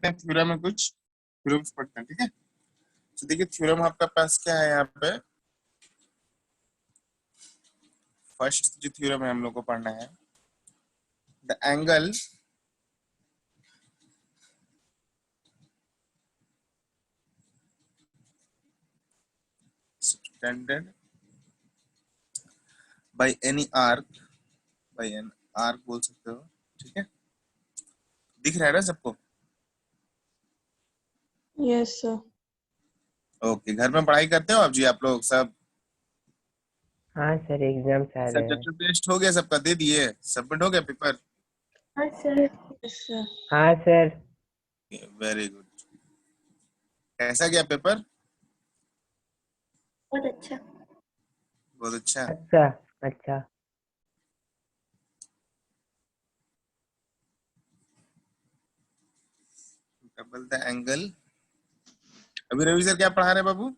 Theorem में कुछ theorems पढ़ते हैं, ठीक है। तो देखिए थ्योरम आपका पास क्या है यहाँ पे। फर्स्ट जो थ्योरम है हम लोग को पढ़ना है, the angle subtended by any arc, by an arc बोल सकते हो, ठीक है। दिख रहा है ना सबको? Yes sir. ओके, घर में पढ़ाई करते हो आप जी आप लोग सब? हाँ सर, एग्जाम आ रहे हैं। सब्जेक्टिव टेस्ट हो गया सबका? दे दिए? सबमिट हो गया पेपर? हाँ सर। Yes sir. हाँ सर। Very good. कैसा गया पेपर? बहुत अच्छा। बहुत अच्छा। अच्छा अच्छा। Double the angle. अभी रवि सर क्या पढ़ा रहे हैं बाबू?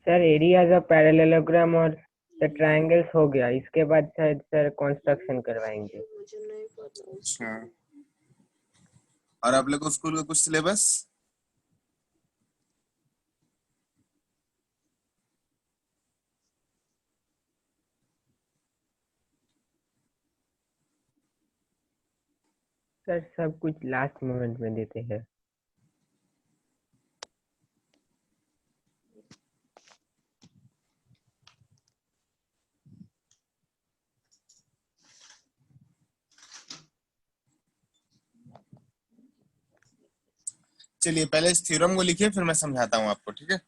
सर एरियाज ऑफ पैरेललोग्राम और द ट्रायंगल्स हो गया, इसके बाद शायद सर कंस्ट्रक्शन करवाएंगे। अच्छा, और आप लोग को स्कूल का कुछ सिलेबस? सर सब कुछ लास्ट मोमेंट में देते हैं। चलिए पहले इस थ्योरम को लिखिए, फिर मैं समझाता हूँ आपको, ठीक है।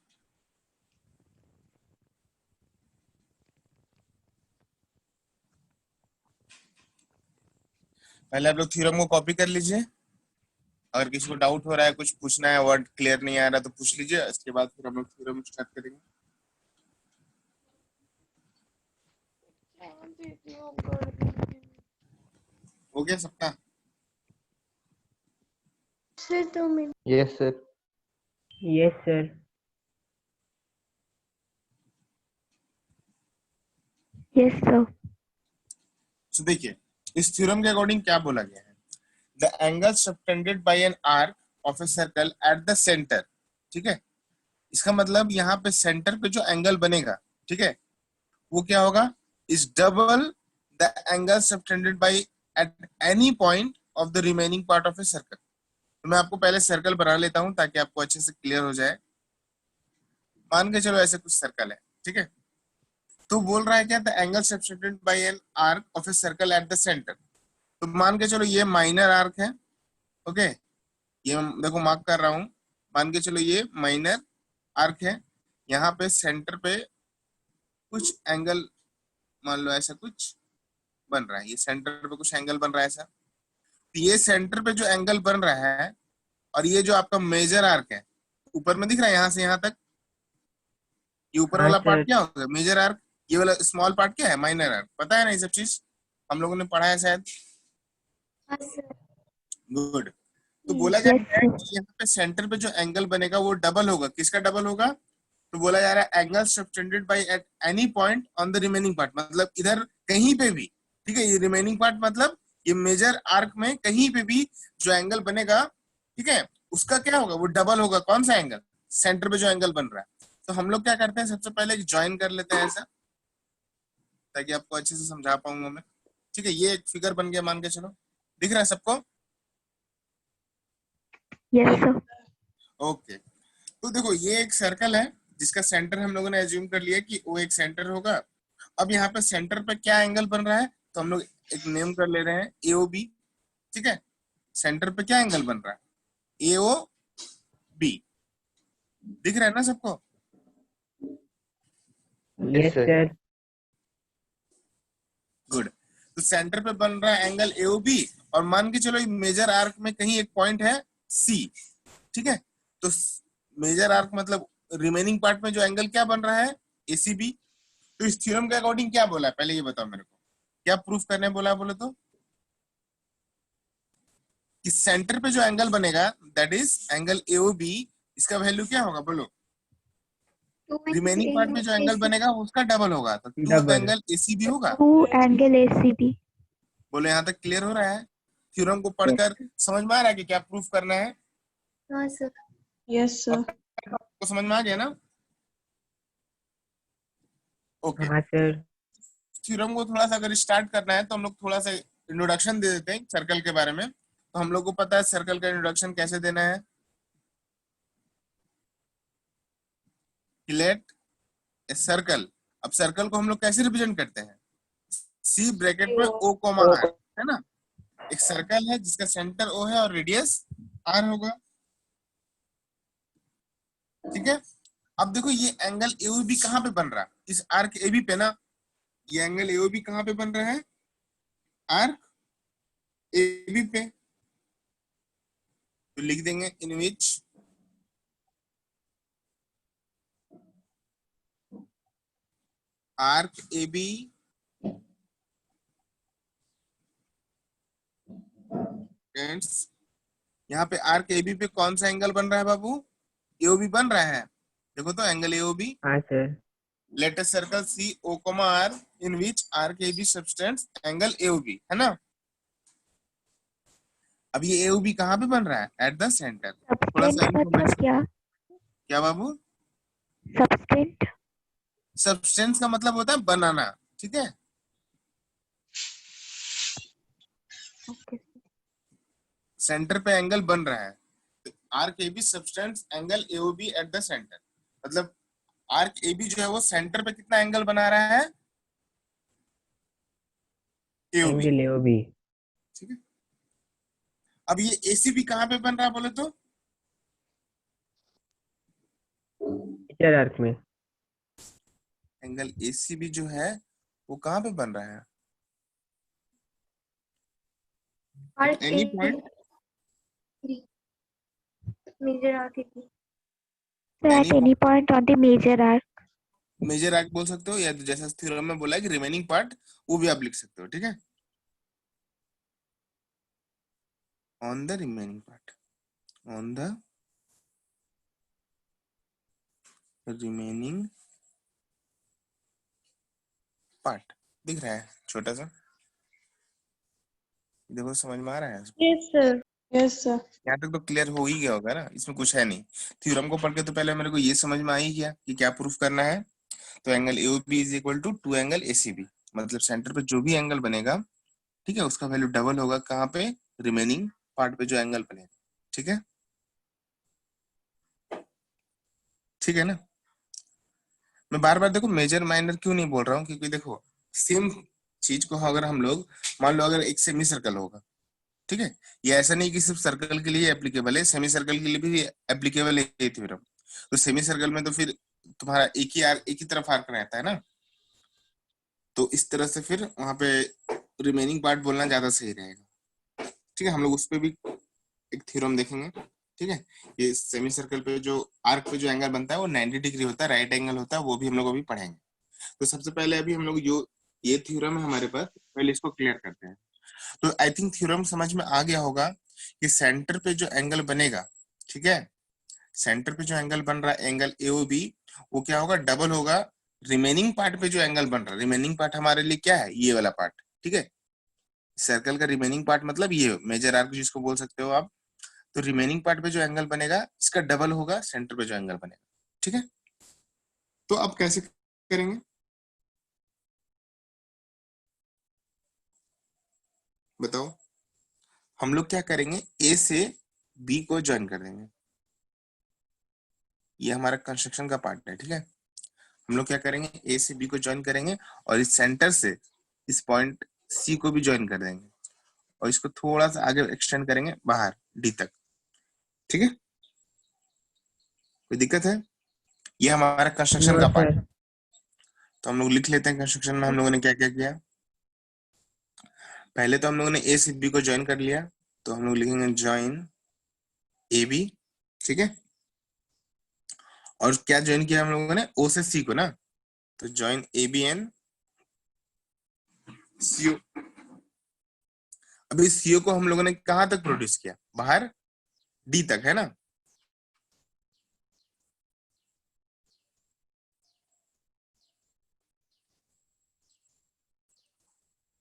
पहले आप लोग थ्योरम को कॉपी कर लीजिए। अगर किसी को डाउट हो रहा है, कुछ पूछना है, वर्ड क्लियर नहीं आ रहा तो पूछ लीजिए, इसके बाद फिर हम लोग थ्योरम स्टार्ट करेंगे। हो गया सबका? Sir 2 minute. Yes sir. Yes sir. Yes sir. तो देखिए इस थ्योरम के अकॉर्डिंग क्या बोला गया है, the angle subtended bye an arc of a circle eight the centre, ठीक है। इसका मतलब यहाँ पे सेंटर पे जो एंगल बनेगा, ठीक है, वो क्या होगा, is double the angle subtended by at any point of the remaining part of a circle. तो मैं आपको पहले सर्कल बना लेता हूं ताकि आपको अच्छे से क्लियर हो जाए। मान के चलो ऐसे कुछ सर्कल है, ठीक है। तो बोल रहा है क्या, the angle subtended bye an arc of a circle eight the centre. तो मान के चलो ये माइनर आर्क है, ओके। ये देखो मार्क कर रहा हूं, मान के चलो ये माइनर आर्क है। यहाँ पे सेंटर पे कुछ एंगल, मान लो ऐसा कुछ बन रहा है, ये सेंटर पे कुछ एंगल बन रहा है ऐसा। तो ये सेंटर पे जो एंगल बन रहा है, और ये जो आपका मेजर आर्क है, ऊपर में दिख रहा है यहाँ से यहाँ तक, ये ऊपर हाँ वाला पार्ट सर। क्या होगा, मेजर आर्क। ये वाला स्मॉल पार्ट क्या है, माइनर आर्क। पता है ना ये सब चीज, हम लोगों ने पढ़ा है शायद। हाँ सर। गुड। तो बोला जा यस रहा है सर। कि यहाँ पे सेंटर पे जो एंगल बनेगा वो डबल होगा। किसका डबल होगा? तो बोला जा रहा है angle subtended by at any point on the remaining part, मतलब इधर कहीं पे भी, ठीक है। ये रिमेनिंग पार्ट मतलब ये मेजर आर्क में कहीं पे भी जो एंगल बनेगा, ठीक है, उसका क्या होगा, वो डबल होगा। कौन सा एंगल? सेंटर पे जो एंगल बन रहा है। तो हम लोग क्या करते हैं, सबसे पहले ज्वाइन कर लेते हैं ऐसा, ताकि आपको अच्छे से समझा पाऊंगा मैं, ठीक है। ये एक फिगर बन गया, मान के चलो। दिख रहा है सबको? Yes sir. ओके। तो देखो ये एक सर्कल है जिसका सेंटर हम लोगों ने एज्यूम कर लिया कि वो एक सेंटर होगा। अब यहाँ पे सेंटर पे क्या एंगल बन रहा है, तो हम लोग एक नेम कर ले रहे हैं AOB, ठीक है। सेंटर पे क्या एंगल बन रहा है, AOB। दिख रहा है ना सबको? Yes sir. गुड। तो सेंटर पे बन रहा है एंगल AOB, और मान के चलो मेजर आर्क में कहीं एक पॉइंट है C, ठीक है। तो मेजर आर्क मतलब रिमेनिंग पार्ट में जो एंगल क्या बन रहा है, ACB। तो इस थ्योरम के अकॉर्डिंग क्या बोला है, पहले ये बताओ मेरे को, क्या प्रूफ करने बोला है, बोले तो कि सेंटर पे जो एंगल बनेगा दैट इज एंगल AOB, इसका वैल्यू क्या होगा बोलो। रिमेनिंग पार्ट में जो एंगल बनेगा उसका डबल होगा, तो 2 डबल। एंगल ACB होगा। 2 एंगल ACB। बोलो यहाँ तक क्लियर हो रहा है? थ्योरम को पढ़कर समझ में आ रहा है कि क्या प्रूफ करना है? हाँ सर। Yes sir. आपको समझ में आ गया ना? ओके। हाँ सर। थ्योरम को थोड़ा सा अगर स्टार्ट करना है तो हम लोग थोड़ा सा इंट्रोडक्शन दे देते हैं सर्कल के बारे में। तो हम लोग को पता है सर्कल का इंट्रोडक्शन कैसे देना है। Let a circle. अब सर्कल को हम लोग कैसे रिप्रेजेंट करते हैं? सी ब्रैकेट में ओ कोमा आर, है ना? एक सर्कल है जिसका सेंटर ओ है और रेडियस आर होगा, ठीक है। अब देखो ये एंगल एओबी कहाँ पे बन रहा है? इस आर्क एबी पे ना। ये एंगल एओबी कहाँ पे बन रहा है? आर्क एबी पे। तो लिख देंगे इन विच आर्क एबी फ्रेंड्स, यहाँ पे आर्क एबी पे कौन सा एंगल बन रहा है बाबू? एओबी बन रहा है। देखो तो एंगल एओबी। हाँ sir. Let us circle C O comma R in which arc AB subtends angle AOB, है ना? अब ये एओबी कहाँ पे बन रहा है? Eight the centre. थोड़ा सा सबस्टेंट मतलब इंफॉर्मेशन। क्या? क्या बाबू? सबस्टेंट। सब्सटेंस का मतलब होता है बनाना, ठीक है। ओके। सेंटर पे एंगल बन रहा है। Arc AB subtends angle AOB at the centre. मतलब आर्क एबी जो है वो सेंटर पे कितना एंगल बना रहा है? AOB, angle AOB. ठीक है। अब ये एसीबी कहाँ पे बन रहा है बोले तो? मेजर आर्क में। एंगल एसीबी जो है वो कहाँ पे बन रहा है? Arc any a point, major arc थी। Any At any point on the major arc. Major arc बोल सकते हो, या तो जैसा थ्योरम में बोला है कि रिमेनिंग पार्ट, वो भी आप लिख सकते हो, ठीक है। On the remaining part, on the remaining part. दिख रहा है छोटा सा? देखो समझ में आ रहा है? Yes sir. Yes sir. यहाँ तक तो क्लियर हो ही गया होगा ना, इसमें कुछ है नहीं। थ्योरम को पढ़ के तो पहले मेरे को ये समझ में आ ही गया कि क्या प्रूफ करना है। तो angle AOB is equal to 2 angle ACB. मतलब सेंटर पे जो भी एंगल बनेगा, ठीक है, उसका वैल्यू डबल होगा कहाँ पे? रिमेनिंग पार्ट पे जो एंगल बनेगा, ठीक है। ठीक है ना? मैं बार बार देखो मेजर माइनर क्यों नहीं बोल रहा हूँ, क्योंकि देखो सेम चीज को अगर हम लोग मान लो अगर एक सेमी सर्कल होगा, ठीक है, ये ऐसा नहीं कि सिर्फ सर्कल के लिए एप्लीकेबल है, सेमी सर्कल के लिए भी एप्लीकेबल है ये थ्योरम। तो सेमी सर्कल में तो फिर तुम्हारा एक ही तरफ आर्क रहता है ना, तो इस तरह से फिर वहां पे रिमेनिंग पार्ट बोलना ज्यादा सही रहेगा, ठीक है। हम लोग उस पर भी एक थ्योरम देखेंगे, ठीक है। ये सेमी सर्कल पे जो आर्क पे जो एंगल बनता है वो 90 डिग्री होता है, राइट एंगल होता है, वो भी हम लोग अभी पढ़ेंगे। तो सबसे पहले अभी हम लोग जो ये थ्योरम है हमारे पास, पहले इसको क्लियर करते हैं। तो आई थिंक थ्योरम समझ में आ गया होगा कि सेंटर पे जो एंगल बनेगा, ठीक है, सेंटर पे जो एंगल बन रहा है एंगल एओबी, वो क्या होगा? डबल होगा रिमेनिंग पार्ट पे जो एंगल बन रहा है। रिमेनिंग पार्ट हमारे लिए क्या है? ये वाला पार्ट, ठीक है। सर्कल का रिमेनिंग पार्ट मतलब ये मेजर आर्क जिसको बोल सकते हो आप। तो रिमेनिंग पार्ट पे जो एंगल बनेगा इसका डबल होगा सेंटर पे जो एंगल बनेगा, ठीक है। तो अब कैसे करेंगे बताओ? हम लोग क्या करेंगे? ए से बी को ज्वाइन कर देंगे। ये हमारा कंस्ट्रक्शन का पार्ट है, ठीक है। हम लोग क्या करेंगे? ए से बी को ज्वाइन करेंगे और इस सेंटर से इस पॉइंट सी को भी ज्वाइन कर देंगे और इसको थोड़ा सा आगे एक्सटेंड करेंगे बाहर डी तक, ठीक है। कोई दिक्कत है? ये हमारा कंस्ट्रक्शन नो का पार्ट। सर। तो हम लोग लिख लेते हैं कंस्ट्रक्शन में हम लोगों ने क्या क्या किया। पहले तो हम लोगों ने ए से बी को ज्वाइन कर लिया, तो हम लोग लिखेंगे ज्वाइन ए बी, ठीक है। और क्या ज्वाइन किया हम लोगों ने? ओ से सी को ना, तो join A B and CO. अभी सीओ को हम लोगों ने कहां तक प्रोड्यूस किया? बाहर डी तक, है ना।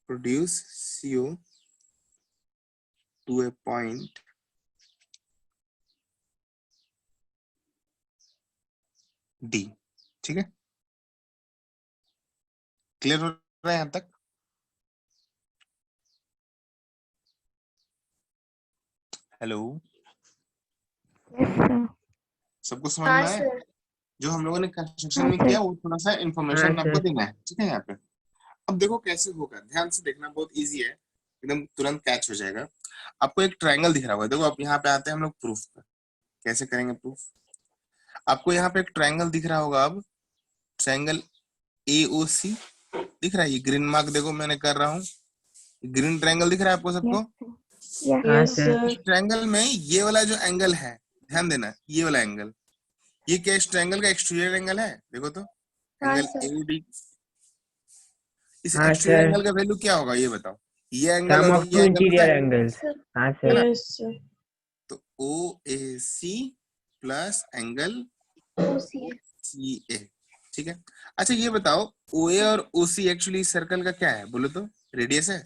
Produce CO to a point D। ठीक है, क्लियर हो रहा है यहाँ तक? Hello, Yes, sir. सबको समझ हाँ में आया? सर। जो हम लोगों ने कंस्ट्रक्शन हाँ में सर। किया वो थोड़ा सा हाँ इंफॉर्मेशन आपको सर। देना है, ठीक है? यहाँ पे अब देखो कैसे होगा, ध्यान से देखना, बहुत इजी है, एकदम तुरंत कैच हो जाएगा। आपको एक ट्रायंगल दिख रहा होगा, देखो अब यहाँ पे आते हैं हम लोग प्रूफ पे। कैसे करेंगे प्रूफ? आपको यहाँ पे एक ट्रायंगल दिख रहा होगा, अब ट्रायंगल AOC दिख रहा है, ये ग्रीन मार्क देखो मैंने कर रहा हूँ, ग्रीन ट्रायंगल दिख रहा है आपको सबको? Yes, sir. Yes, हाँ Yes, सर। sir. इस ट्रायंगल में ये वाला जो एंगल है, ध्यान देना, ये वाला एंगल, ये क्या इस ट्रायंगल का एक्सटीरियर एंगल है? देखो तो, हाँ एंगल सर। AOD। इस हाँ एक्सटीरियर सर। एंगल का वैल्यू क्या होगा ये बताओ? ये एंगल सम और ऑफ ये टू एंगल पता इंटीरियर है? एंगल्स। सर। हाँ है सर। ना? Yes, sir. तो OAC प्लस एंगल OC है। CA, ठीक है? अच्छा ये बताओ, OA और OC एक्चुअली सर्कल का क्या है बोलो तो? रेडियस है?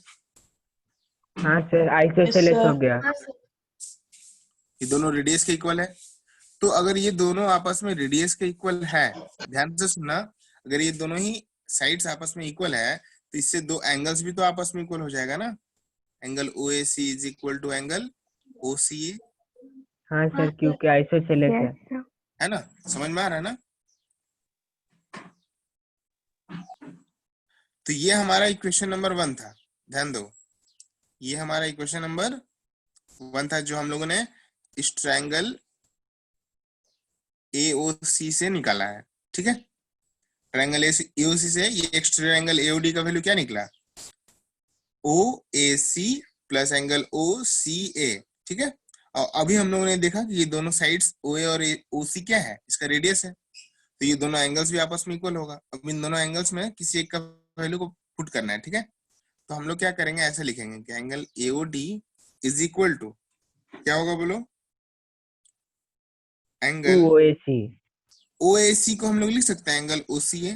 हाँ सर, आइसोसेलेस sir. हो गया। हाँ सर। ये दोनों रेडियस के इक्वल है। तो अगर ये दोनों आपस में रेडियस के इक्वल है, ध्यान से सुनना, अगर ये दोनों ही साइड्स आपस में इक्वल है तो इससे दो एंगल्स भी तो आपस में इक्वल हो जाएगा ना? Angle OAC is equal to angle OCA, हाँ हाँ सर, सर। क्योंकि आइसोसेलेस है। Yes, sir. है ना? समझ में आ रहा है ना? तो ये हमारा इक्वेशन नंबर 1 था, ध्यान दो, ये हमारा इक्वेशन नंबर 1 था जो हम लोगों ने इस ट्रायंगल AOC से निकाला है, ठीक है? ट्रायंगल AOC से ये एक्सटीरियर एंगल AOD का वैल्यू क्या निकला? OAC प्लस एंगल OCA, ठीक है? और अभी हम लोगों ने देखा कि ये दोनों साइड्स OA और OC क्या है, इसका रेडियस है, तो ये दोनों एंगल्स भी आपस में इक्वल होगा। अब इन दोनों एंगल्स में किसी एक का वैल्यू को पुट करना है, ठीक है? तो हम लोग क्या करेंगे, ऐसे लिखेंगे कि angle AOD is equal to, क्या होगा बोलो? Angle 2OAC। OAC को हम लोग लिख सकते हैं एंगल OCA,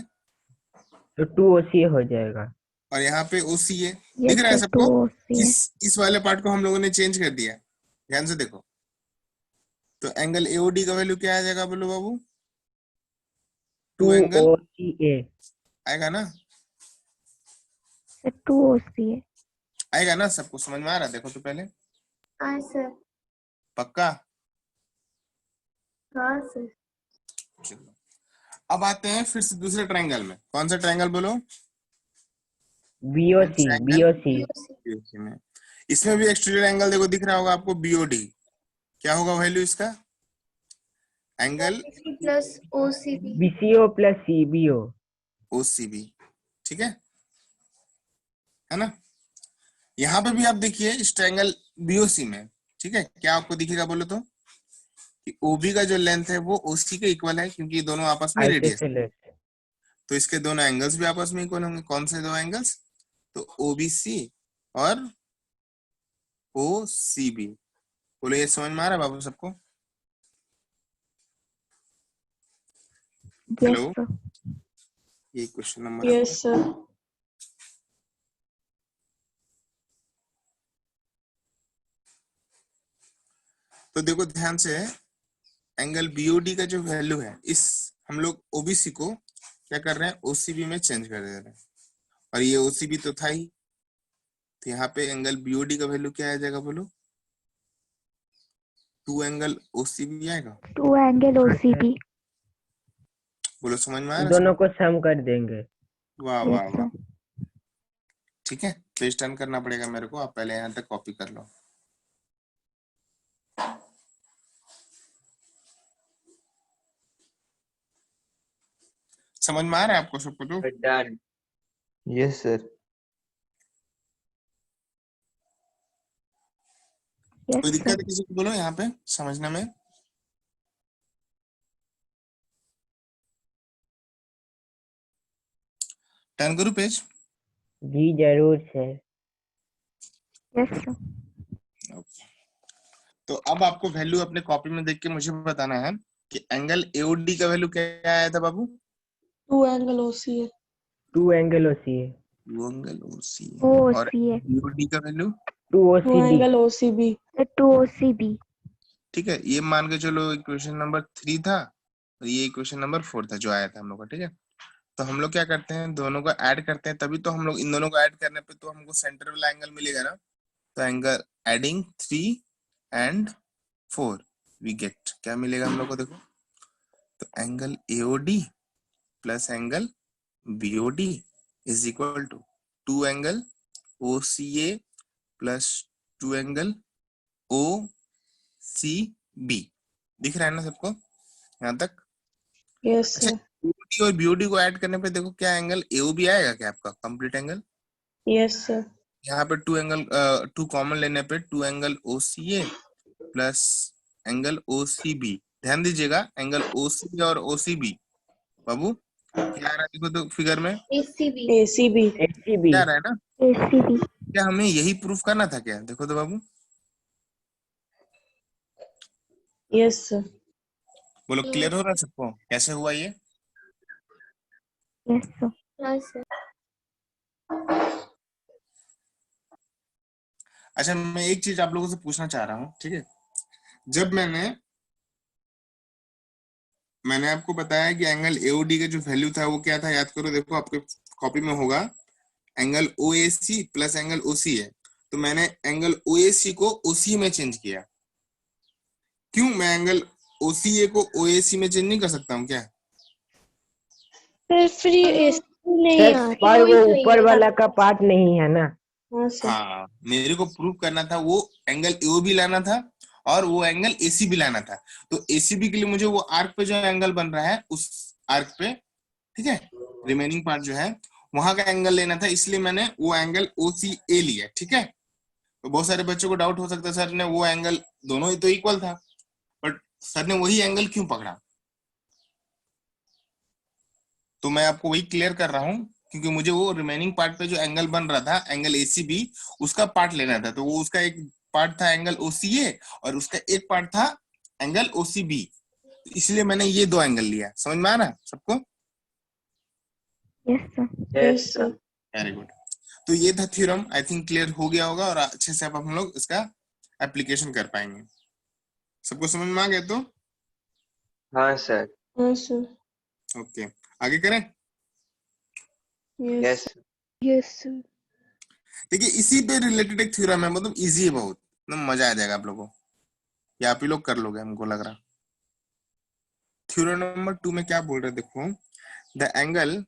तो 2OCA हो जाएगा। और यहाँ पे OCA Yes, दिख रहा है sir. सबको? 2OC है। इस वाले पार्ट को हम लोगों ने चेंज कर दिया, ध्यान से देखो। तो एंगल AOD का वैल्यू क्या आ जाएगा बोलो बाबू? 2 एंगल 2OCA। आएगा ना? Sir, 2OC है। आएगा ना? सबको समझ में आ रहा है? देखो तो पहले, हाँ सर। पक्का? हाँ सर। चलो अब आते हैं फिर से दूसरे ट्रायंगल में। कौन सा ट्रायंगल बोलो? BOC। Triangle BOC। BOC में, इसमें भी एक्सटीरियर एंगल देखो दिख रहा होगा आपको, BOD। क्या होगा वैल्यू इसका? Angle OBC plus OCB। BCO plus CBO। OCB, ठीक है ना? यहाँ पे भी आप देखिए इस ट्रायंगल BOC में, ठीक है, क्या आपको दिखेगा बोलो तो? कि OB का जो लेंथ है वो OC के इक्वल है, क्योंकि ये दोनों आपस में रेडियस, आइसोसेलेस। तो इसके दोनों एंगल्स भी आपस में इक्वल होंगे। कौन से दो एंगल्स? तो OBC और OCB। बोलो ये समझ में आ रहा है बाबू सबको? Yes, hello, sir. ये क्वेश्चन नंबर Yes, sir. तो देखो ध्यान से, एंगल BOD का जो वैल्यू है, इस हम लोग OBC को क्या कर रहे हैं, OCB में चेंज कर दे रहे हैं, और ये OCB तो था ही, तो यहाँ पे एंगल BOD का वैल्यू क्या आ जाएगा बोलो? 2 एंगल OCB आएगा। 2 एंगल OCB। बोलो समझ में आ रहा है दोनों सबको? को सम कर देंगे। वाह Yes, वाह वाह, sir. ठीक है। पेज टर्न करना पड़ेगा मेरे को, आप पहले यहाँ तक कॉपी कर लो। समझ में आ रहा है आपको सबको? तो डन। Yes, sir. Yes, कोई sir. दिक्कत है किसी को बोलो यहाँ पे समझने में? टर्न करूँ पेज? जी जरूर सर। Yes, sir. तो अब आपको वैल्यू अपने कॉपी में देख के मुझे बताना है कि एंगल AOD का वैल्यू क्या आया था बाबू? 2 angle OC है। 2 एंगल OCA। 2 एंगल OC, और OC है। BOD का value two O two C B. Angle OCB. The 2OCB. ठीक है, ये मान के चलो इक्वेशन नंबर 3 था और ये इक्वेशन नंबर 4 था जो आया था हम लोग का। ठीक है, तो हम लोग क्या करते हैं, दोनों को ऐड करते हैं, तभी तो हम लोग इन दोनों को ऐड करने पे तो हमको सेंटर वाला एंगल मिलेगा ना। तो angle adding 3 and 4 we get क्या मिलेगा हम लोग को, देखो तो angle AOD plus angle BOD is equal to 2 angle OCA plus 2 angle OCB। दिख रहा है ना सबको यहाँ तक? Yes, अच्छा, sir. AOD और BOD को ऐड करने पे देखो क्या एंगल AOB आएगा क्या आपका कंप्लीट एंगल। Yes, sir. यहाँ पे 2 कॉमन लेने पे 2 angle OCA plus angle OCB। ध्यान दीजिएगा, एंगल OCA और OCB बाबू क्या आ रहा है, देखो तो फिगर में ACB. ACB. HCB। क्या आ रहा है ना। ACB. क्या हमें यही प्रूफ करना था क्या? देखो तो बाबू, Yes, sir. बोलो क्लियर हो रहा है सबको कैसे हुआ ये? Yes, sir. Yes, sir. अच्छा, मैं एक चीज आप लोगों से पूछना चाह रहा हूँ, ठीक है। जब मैंने आपको बताया कि एंगल AOD का जो वैल्यू था वो क्या था, याद करो, देखो आपके कॉपी में होगा angle OAC plus angle OCA। तो मैंने एंगल OAC को OCA में चेंज किया। क्यों? मैं एंगल OCA को OAC में चेंज नहीं कर सकता हूँ क्या? सर फिर ये AC नहीं सर आ पर वो ऊपर वाला का पार्ट नहीं है ना। हाँ सर. हाँ, मेरे को प्रूव करना था, वो एंगल AOB लाना था और वो एंगल ACB लाना था। तो ACB के लिए मुझे वो आर्क पे जो एंगल बन रहा है उस आर्क पे, ठीक है, रिमेनिंग पार्ट जो है वहां का एंगल लेना था, इसलिए मैंने वो एंगल OCA लिया। ठीक है, तो बहुत सारे बच्चों को डाउट हो सकता है सर ने वो एंगल दोनों ही तो इक्वल था, बट सर ने वही एंगल क्यों पकड़ा? तो मैं आपको वही क्लियर कर रहा हूँ, क्योंकि मुझे वो रिमेनिंग पार्ट पे जो एंगल बन रहा था एंगल ACB उसका पार्ट लेना था। तो वो उसका एक पार्ट था एंगल OCA और उसका एक पार्ट था एंगल OCB, इसलिए मैंने ये दो एंगल लिया। समझ में आ रहा है सबको? Yes, sir. Yes, sir. Very good. तो ये था थ्योरम, आई थिंक क्लियर हो गया होगा और अच्छे से अब हम लोग इसका एप्लीकेशन कर पाएंगे। सबको समझ में आ गया? तो हाँ सर। हाँ सर. ओके, आगे करें। Yes. Yes Yes, sir. देखिए, इसी पे रिलेटेड एक थ्योरम है, मतलब इजी है बहुत, एकदम मजा आ जाएगा आप लोगों को, या आप ही लोग कर लोगे हमको लग रहा। थ्योरम नंबर 2 में क्या बोल रहे हैं, देखो, the angle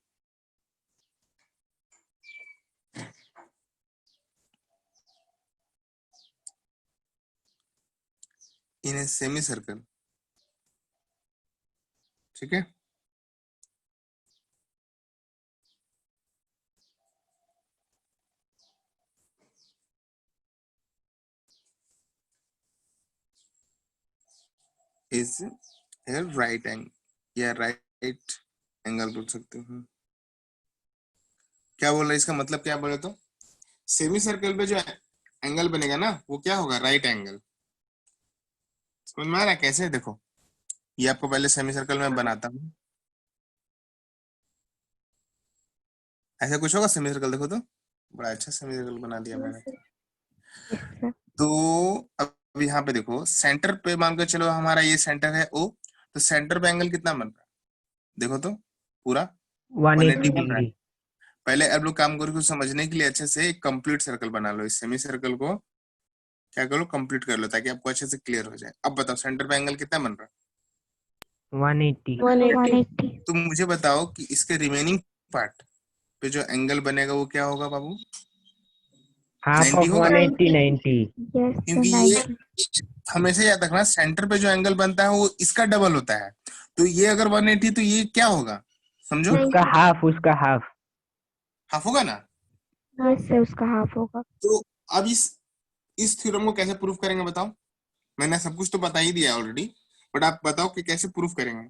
in a semi circle, ठीक है, इज ए राइट एंगल या राइट एंगल बोल सकते हो। क्या बोल रहे हैं, इसका मतलब क्या बोले तो सेमी सर्कल पे जो एंगल बनेगा ना वो क्या होगा, राइट एंगल। समझ में आ रहा है कैसे? देखो, ये आपको पहले सेमी सर्कल में बनाता हूँ, ऐसा कुछ होगा सेमी सर्कल। देखो तो बड़ा अच्छा सेमी सर्कल बना दिया मैंने। Yes, sir. तो अब यहाँ पे देखो, सेंटर पे मान के चलो हमारा ये सेंटर है O, तो सेंटर पे एंगल कितना बन रहा है, देखो तो पूरा 180 बन रहा है। 180 पहले अब लोग काम करो, समझने के लिए अच्छे से एक कंप्लीट सर्कल बना लो, इस सेमी सर्कल को क्या करो, कंप्लीट कर लो, ताकि आपको अच्छे से क्लियर हो जाए। अब बताओ सेंटर पे एंगल कितना बन रहा है? 180 180. 180. तो मुझे बताओ कि इसके रिमेनिंग पार्ट पे जो एंगल बनेगा वो क्या होगा बाबू? हाफ 90 ऑफ होगा, 180 90। Yes, sir. क्योंकि ये 90. हमेशा याद रखना, सेंटर पे जो एंगल बनता है वो इसका डबल होता है। तो ये अगर 180 तो ये क्या होगा, समझो, उसका हाफ। हाफ होगा ना। Yes, sir. उसका हाफ होगा. तो अब इस थ्योरम को कैसे प्रूफ करेंगे बताओ? मैंने सब कुछ तो बता ही दिया ऑलरेडी, बट आप बताओ कि कैसे प्रूफ करेंगे।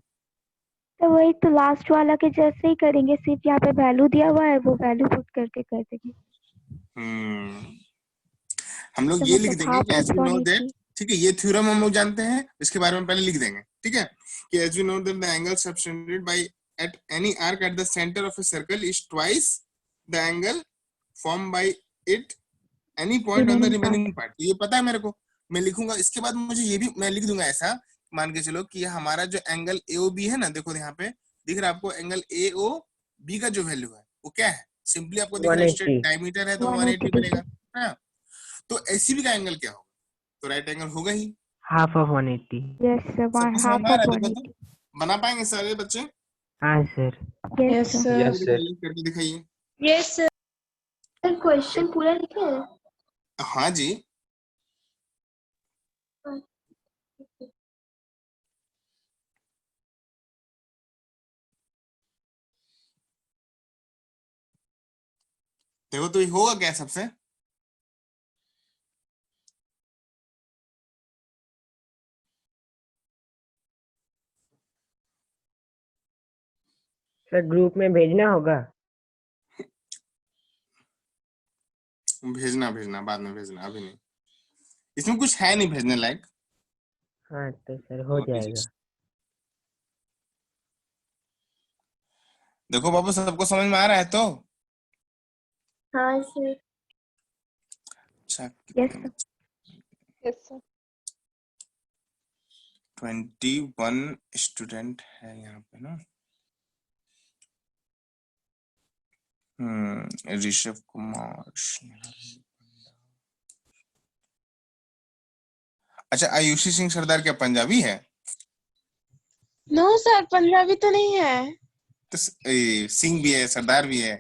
तो वही तो लास्ट वाला के जैसे ही करेंगे, सिर्फ यहाँ पे वैल्यू दिया हुआ है, वो वैल्यू पुट करके कर देंगे। हम लोग तो ये लिख मतलब देंगे हाफ कि as of we know that, 180. ठीक है, ये थ्योरम हम लोग जानते हैं, इसके बारे में पहले लिख देंगे, ठीक है, कि as we know that the angle subtended by at any arc at the centre of a circle is twice the angle form by it any point on the Remaining part. Remaining part, ये पता है मेरे को, मैं लिखूंगा। इसके बाद मुझे ये भी मैं लिख दूंगा ऐसा, मान के चलो कि हमारा जो एंगल AOB है ना, देखो यहाँ पे दिख रहा है आपको, एंगल AOB का जो वैल्यू है वो क्या है, सिंपली आपको दिख रहा है, स्ट्रेट 180। डायमीटर है तो 180 बनेगा, है। तो ACB का एंगल क्या होगा, तो राइट एंगल होगा ही। Half of 180। Yes, sir. सबको समझ Half में आ of रहा है, देखो 180. तो बना पाएंगे सारे बच्चे? हाँ sir. Yes, Yes, sir. sir. Yes, sir. करके दिखाइए। Yes, sir. क्वेश्चन पूरा लिखे हैं? हाँ जी, देखो तो ये होगा क्या सबसे, सर ग्रुप में भेजना होगा। भेजना भेजना बाद में भेजना, अभी नहीं, इसमें कुछ है नहीं भेजने लायक। हाँ तो सर हो जाएगा। देखो बाबू सबको समझ में आ रहा है तो? हाँ सर। अच्छा, Yes, sir. Yes sir. 21 student है यहाँ पे ना। ऋषभ कुमार, अच्छा आयुषी सिंह सरदार क्या पंजाबी है? No, sir. पंजाबी तो नहीं है। तो सिंह भी है, सरदार भी है,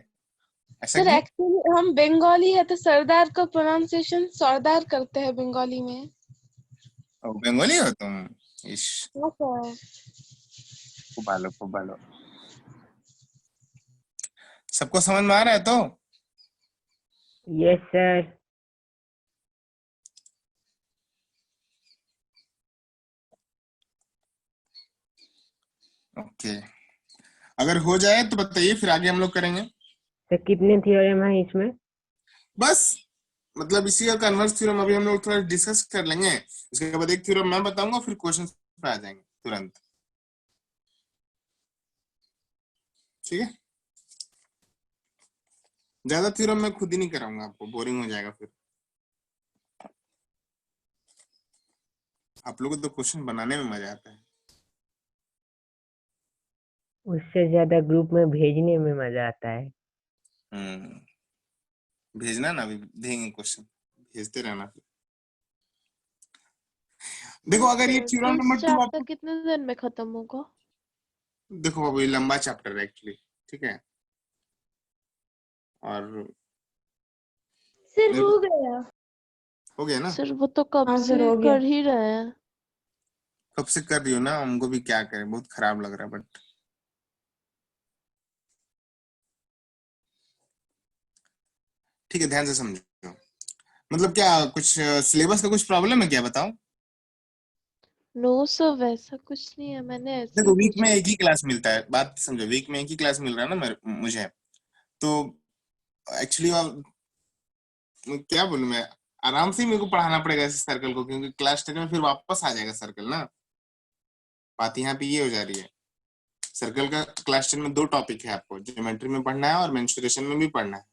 ऐसा सर क्यों? एक्चुअली हम बंगाली है तो सरदार का प्रोनाउंसिएशन सरदार करते हैं बंगाली में। ओ, बंगाली हो तुम? इश, हाँ सर। खूब भालो। सबको समझ में आ रहा है तो? Yes sir. ओके, अगर हो जाए तो बताइए, फिर आगे हम लोग करेंगे। सर कितने थ्योरम है इसमें? बस मतलब इसी का कन्वर्स थ्योरम अभी हम लोग थोड़ा डिस्कस कर लेंगे, उसके बाद एक थ्योरम मैं बताऊंगा, फिर क्वेश्चन पे आ जाएंगे तुरंत, ठीक है। ज्यादा थ्योरम मैं खुद ही नहीं कराऊंगा आपको, बोरिंग हो जाएगा फिर। आप लोगों को तो क्वेश्चन बनाने में मजा आता है। उससे ज्यादा ग्रुप में भेजने में मजा आता है। भेजना ना, अभी देंगे क्वेश्चन, भेजते रहना फिर। देखो अगर ये थ्योरम नंबर 2 चैप्टर आपको, कितने दिन में खत्म होगा? देखो बाबू ये लंबा चैप्टर है एक्चुअली, ठीक है, और सर मेरे हो को गया। हो गया ना, सर वो तो कब हाँ से सर, हो गया। कर ही रहे हैं। कब से कर रही हो ना, हमको भी क्या करें, बहुत खराब लग रहा है, बट ठीक है, ध्यान से समझो। मतलब क्या कुछ सिलेबस का कुछ प्रॉब्लम है क्या, बताओ। नो सर वैसा कुछ नहीं है, मैंने ऐसे देखो ही वीक में पूछा एक था। ही क्लास मिलता है, बात समझो, वीक में एक ही क्लास मिल रहा है ना मुझे, तो एक्चुअली क्या बोलूं मैं, आराम से ही मेरे को पढ़ाना पड़ेगा इस सर्कल को, क्योंकि क्लास 10 में फिर वापस आ जाएगा सर्कल ना। बात यहाँ पे ये हो जा रही है, सर्कल का क्लास 10 में 2 टॉपिक है, आपको ज्योमेट्री में पढ़ना है और मेंस्ट्रुएशन में भी पढ़ना है।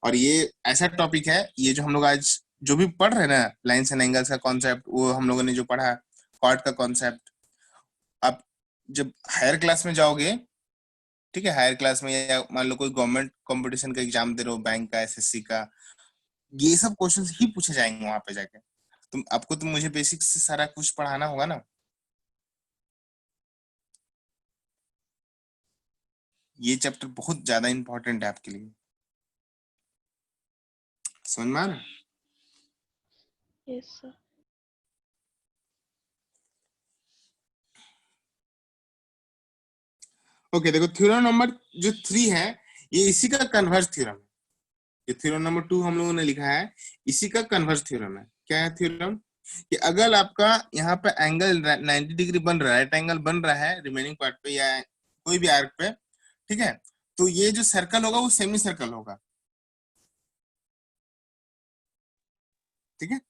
और ये ऐसा टॉपिक है, ये जो हम लोग आज जो भी पढ़ रहे हैं ना, लाइन्स एंड एंगल्स का कॉन्सेप्ट, वो हम लोगों ने जो पढ़ा, कॉर्ड का कॉन्सेप्ट, आप जब हायर क्लास में जाओगे, ठीक है, हायर क्लास में, या मान लो कोई गवर्नमेंट कंपटीशन का एग्जाम दे रहे हो, बैंक का, SSC का, ये सब क्वेश्चंस ही पूछे जाएंगे वहां पे जाके। तुम आपको तो मुझे बेसिक से सारा कुछ पढ़ाना होगा ना। ये चैप्टर बहुत ज्यादा इंपॉर्टेंट है आपके लिए, समझ में आ रहा है? Yes sir. ओके देखो, थ्योरम नंबर जो 3 है, ये इसी का कन्वर्स थ्योरम है। ये थ्योरम नंबर 2 हम लोगों ने लिखा है, इसी का कन्वर्स थ्योरम है। क्या है थ्योरम? कि अगर आपका यहाँ पे एंगल 90 डिग्री बन रहा है, राइट एंगल बन रहा है रिमेनिंग पार्ट पे या कोई भी आर्क पे, ठीक है, तो ये जो सर्कल होगा वो सेमी सर्कल होगा, ठीक है।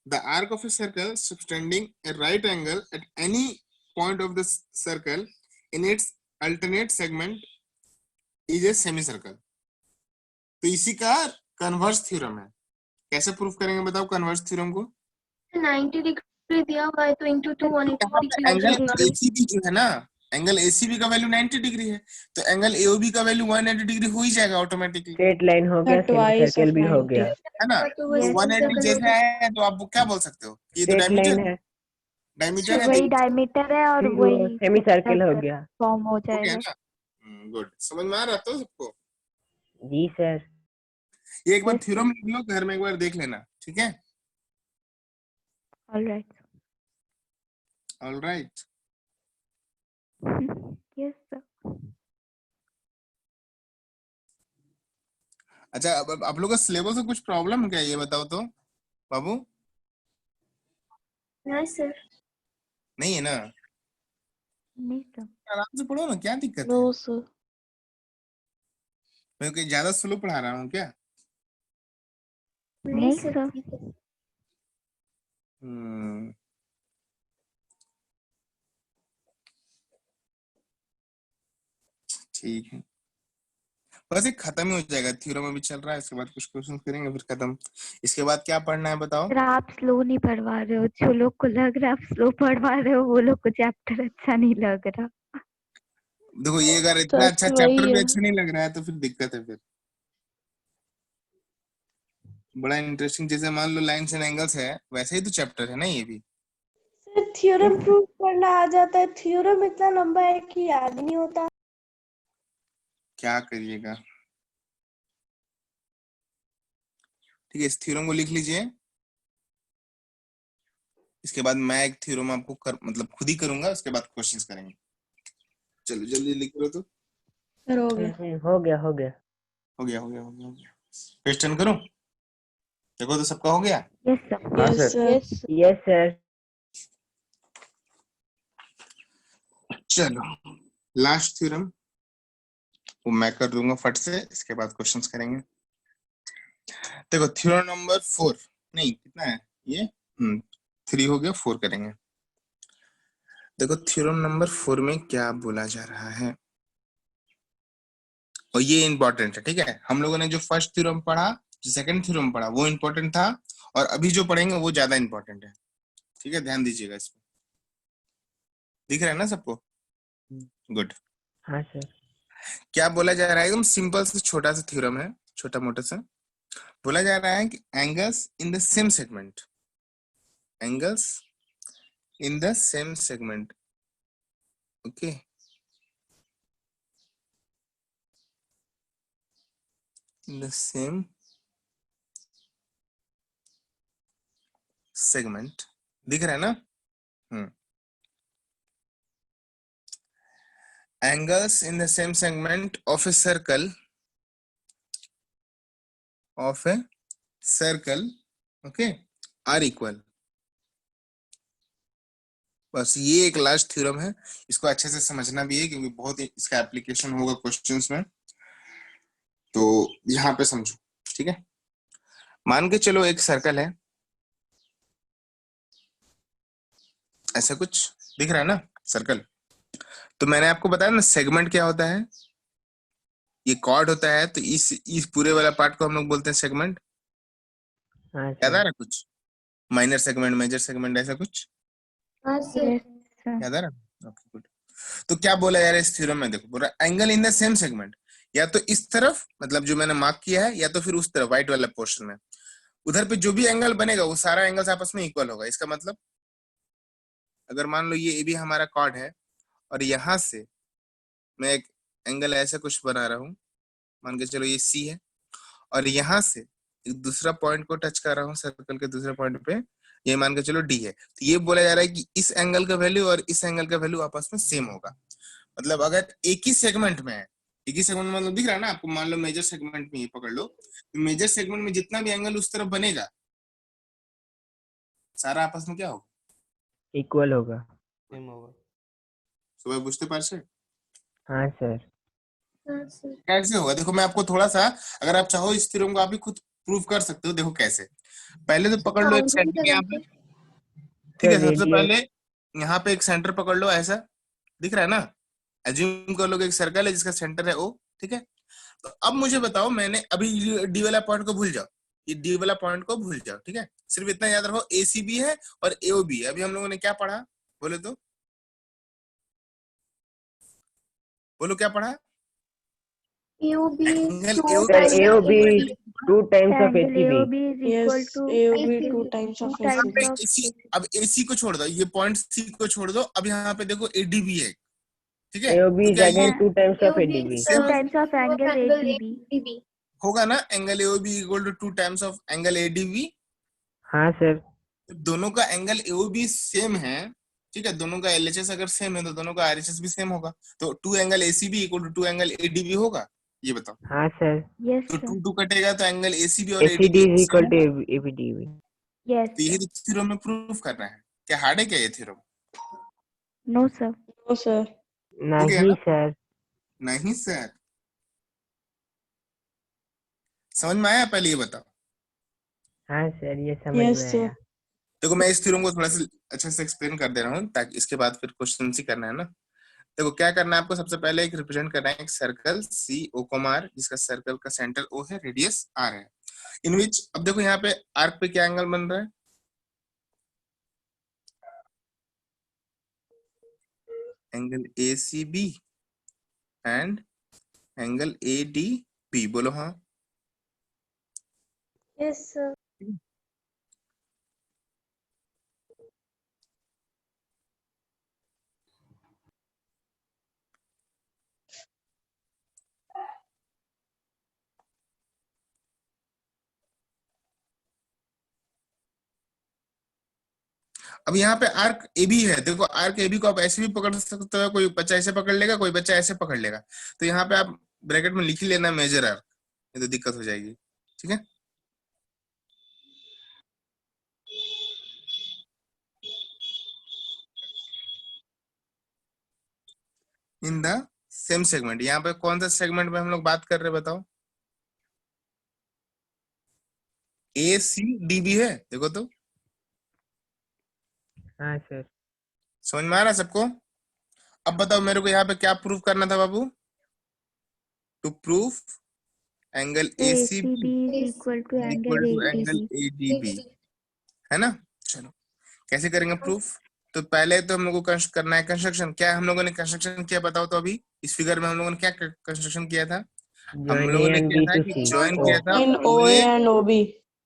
The arc of a circle subtending A right angle at any point of the circle in its alternate segment is a semi circle. तो इसी का कन्वर्स थ्योरम है। कैसे प्रूफ करेंगे बताओ कन्वर्स थ्योरम को? 90 डिग्री दिया हुआ है तो इंटू 2 180 डिग्री हो एंगल जाएगा। एसीबी जो है ना, एंगल एसीबी का वैल्यू 90 डिग्री है, तो एंगल एओबी का वैल्यू 180 डिग्री हो ही जाएगा ऑटोमेटिकली, स्ट्रेट लाइन हो गया, सेमी twice सर्कल of भी हो 90. गया। है ना? तो तो Yes. 180 जैसे है तो आप क्या बोल सकते हो? ये तो स्ट्रेट लाइन डायमीटर है, डायमीटर है, वही तो डायमीटर है और फिर वो वही सेमी सर्कल हो गया। फॉर्म हो हो गया जाएगा। ना? गुड, समझ में आ रहा तो सबको? जी सर। ये एक बार Yes, थ्योरम लिख लो, घर में एक बार देख लेना, ठीक है? ऑलराइट। ऑलराइट। Yes sir. अच्छा, अब आप लोग का सिलेबस में कुछ प्रॉब्लम है क्या, ये बताओ तो बाबू? नहीं सर। नहीं है ना? नहीं सर। आराम से पढ़ो ना, क्या दिक्कत है? No, sir. मैं कोई ज्यादा स्लो पढ़ा रहा हूँ क्या? नहीं सर। हम्म, ठीक है, बस एक खत्म ही हो जाएगा, थ्योरम अभी चल रहा है, इसके बाद कुछ क्वेश्चन करेंगे फिर खत्म। इसके बाद क्या पढ़ना है बताओ? सर आप स्लो नहीं पढ़वा रहे हो, जो लोग को लग रहा है आप स्लो पढ़वा रहे हो वो लोग को चैप्टर अच्छा नहीं लग रहा। देखो, ये अगर इतना अच्छा सच चैप्टर वही भी है। अच्छा नहीं लग रहा है तो फिर दिक्कत है। फिर बड़ा इंटरेस्टिंग, जैसे मान लो लाइन्स एंड एंगल्स है, वैसे ही तो चैप्टर है ना ये भी। सर थ्योरम प्रूव करना आ जाता है, थ्योरम इतना लंबा है कि याद नहीं होता। क्या करिएगा, ठीक है, इस थ्योरम को लिख लीजिए। इसके बाद मैं एक थ्योरम आपको मतलब खुद ही करूंगा, उसके बाद क्वेश्चंस करेंगे। चलो जल्दी लिख लो तो। सर हो गया। हो गया हो गया। हो गया हो गया हो गया हो गया। क्वेश्चन करूं? देखो तो सबका हो गया। Yes sir. हाँ Yes, sir. sir. Yes, sir. Yes sir. चलो लास्ट थ्योरम वो मैं कर दूंगा फट से, इसके बाद क्वेश्चंस करेंगे। देखो थ्योरम नंबर 4, नहीं कितना है ये, 3 हो गया, 4 करेंगे। देखो थ्योरम नंबर 4 में क्या बोला जा रहा है, और ये इंपॉर्टेंट है, ठीक है? हम लोगों ने जो फर्स्ट थ्योरम पढ़ा, जो सेकंड थ्योरम पढ़ा वो इंपॉर्टेंट था, और अभी जो पढ़ेंगे वो ज्यादा इंपॉर्टेंट है, ठीक है? ध्यान दीजिएगा इस पे। दिख रहा है ना सबको? गुड। हाँ सर। क्या बोला जा रहा है? एकदम सिंपल से छोटा सा थ्योरम है, छोटा मोटा सा। बोला जा रहा है कि angles in the same segment, angles in the same segment, okay, in the same segment, दिख रहा है ना? angles in the same segment of a circle okay are equal। बस ये एक लास्ट थ्योरम है, इसको अच्छे से समझना भी है क्योंकि बहुत इसका एप्लीकेशन होगा क्वेश्चंस में, तो यहाँ पे समझो, ठीक है? मान के चलो एक सर्कल है, ऐसा कुछ दिख रहा है ना सर्कल, तो मैंने आपको बताया ना सेगमेंट क्या होता है, ये कॉर्ड होता है, तो इस पूरे वाला पार्ट को हम लोग बोलते हैं सेगमेंट। हाँ याद आ सर। रहा कुछ? माइनर सेगमेंट, मेजर सेगमेंट, ऐसा कुछ यस सर। याद आ रहा? Okay good. तो क्या बोला जा रहा है इस थ्योरम में? देखो पूरा angle in the same segment, या तो इस तरफ मतलब जो मैंने मार्क किया है, या तो फिर उस तरफ व्हाइट वाला पोर्शन में, उधर पे जो भी एंगल बनेगा वो सारा एंगल्स आपस में इक्वल होगा। इसका मतलब अगर मान लो ये भी हमारा कॉर्ड है और यहां से मैं एक एंगल ऐसा कुछ बना रहा हूं, मान के चलो ये सी है, और यहां से एक दूसरा पॉइंट को टच कर रहा हूँ सर्कल के दूसरे पॉइंट पे, ये मान के चलो डी है, तो ये बोला जा रहा है कि इस एंगल का वैल्यू और इस एंगल का वैल्यू आपस में सेम होगा। मतलब अगर एक ही सेगमेंट में है, एक ही सेगमेंट मतलब दिख रहा है ना आपको, मान लो मेजर सेगमेंट में ये पकड़ लो, तो मेजर सेगमेंट में जितना भी एंगल उस तरफ बनेगा सारा आपस में क्या होगा? इक्वल होगा। सेम होगा। सुबह बुझते पास है? हाँ सर। कैसे होगा? देखो मैं आपको थोड़ा सा, अगर आप चाहो इस थ्योरम को आप भी खुद प्रूव कर सकते हो। देखो कैसे, पहले तो पकड़ लो एक सेंटर यहाँ पे, ठीक है? सबसे पहले यहाँ पे एक सेंटर पकड़ लो, ऐसा दिख रहा है ना? एज्यूम कर लो कि एक सर्कल है जिसका सेंटर है O, ठीक है? तो अब मुझे बताओ, मैंने अभी डी वाला पॉइंट को भूल जाओ, ये डी वाला पॉइंट को भूल जाओ, ठीक है। सिर्फ इतना याद रखो एसीबी है और एओबी। अभी हम लोगों ने क्या पढ़ा, बोले तो बोलो क्या पढ़ा? AOB angle two AOB Sir, times AOB is ACB. 2 times of Angle ACB. AOB is equal Yes, to AOB ACB, 2 times of two times ACB. of AC. ACB. अब एसी को छोड़ दो, ये पॉइंट सी को छोड़ दो। अब यहाँ पे देखो एडीबी है, ठीक है। AOB तो is क्या ये again 2 times of ADB. Two times of angle ADB. होगा ना? Angle AOB equal to 2 times of angle ADB. हाँ सर। दोनों का एंगल एओबी सेम है, ठीक है। दोनों का एलएचएस अगर सेम है तो दोनों का आरएचएस भी सेम होगा। तो 2 angle ACB equal to 2 angle ADB होगा, ये बताओ। हाँ सर। Yes, तो sir. 2 2 कटेगा तो एंगल एसीबी और ACD ADB is equal same. to ABDB. Yes, तो यही sir. तो थ्योरम में प्रूफ करना है। क्या हार्ड है क्या ये theorem? No, sir. No, sir. हो गया नहीं ना? सर। नहीं सर, समझ में आया? पहले ये बताओ। हाँ सर, ये समझ Yes, में sir. आया। देखो मैं इस थ्योरम को थोड़ा सा अच्छे से एक्सप्लेन कर दे रहा हूँ ताकि इसके बाद फिर क्वेश्चन ही करना है ना। देखो क्या करना है आपको, सबसे पहले एक रिप्रेजेंट करना है एक सर्कल सी ओ आर, जिसका सर्कल का सेंटर ओ है, रेडियस आर है। इन विच, अब देखो यहाँ पे आर्क पे क्या एंगल बन रहा है? Angle A C B and angle A D B. बोलो हाँ। Yes, sir. अब यहाँ पे आर्क ए बी है। देखो आर्क ए बी को आप ऐसे भी पकड़ सकते हो, कोई बच्चा ऐसे पकड़ लेगा, कोई बच्चा ऐसे पकड़ लेगा। तो यहाँ पे आप ब्रैकेट में लिख ही लेना मेजर आर्क, ये तो दिक्कत हो जाएगी, ठीक है। In the same segment. यहाँ पे कौन सा सेगमेंट में हम लोग बात कर रहे हैं बताओ? ए सी डी बी है, देखो तो। हाँ सर। समझ में आ रहा है सबको? अब बताओ मेरे को यहाँ पे क्या प्रूफ करना था बाबू? To proof angle A C ACB B is equal to equal angle to angle ADB. A D B, है ना। चलो कैसे करेंगे प्रूफ? तो पहले तो हम लोग को करना है कंस्ट्रक्शन। क्या हम लोगों ने कंस्ट्रक्शन किया बताओ तो? अभी इस फिगर में हम लोगों ने क्या कंस्ट्रक्शन किया था? हम Join लोगों A ने and किया B था to कि C. Join O. किया था In OA OA and OB.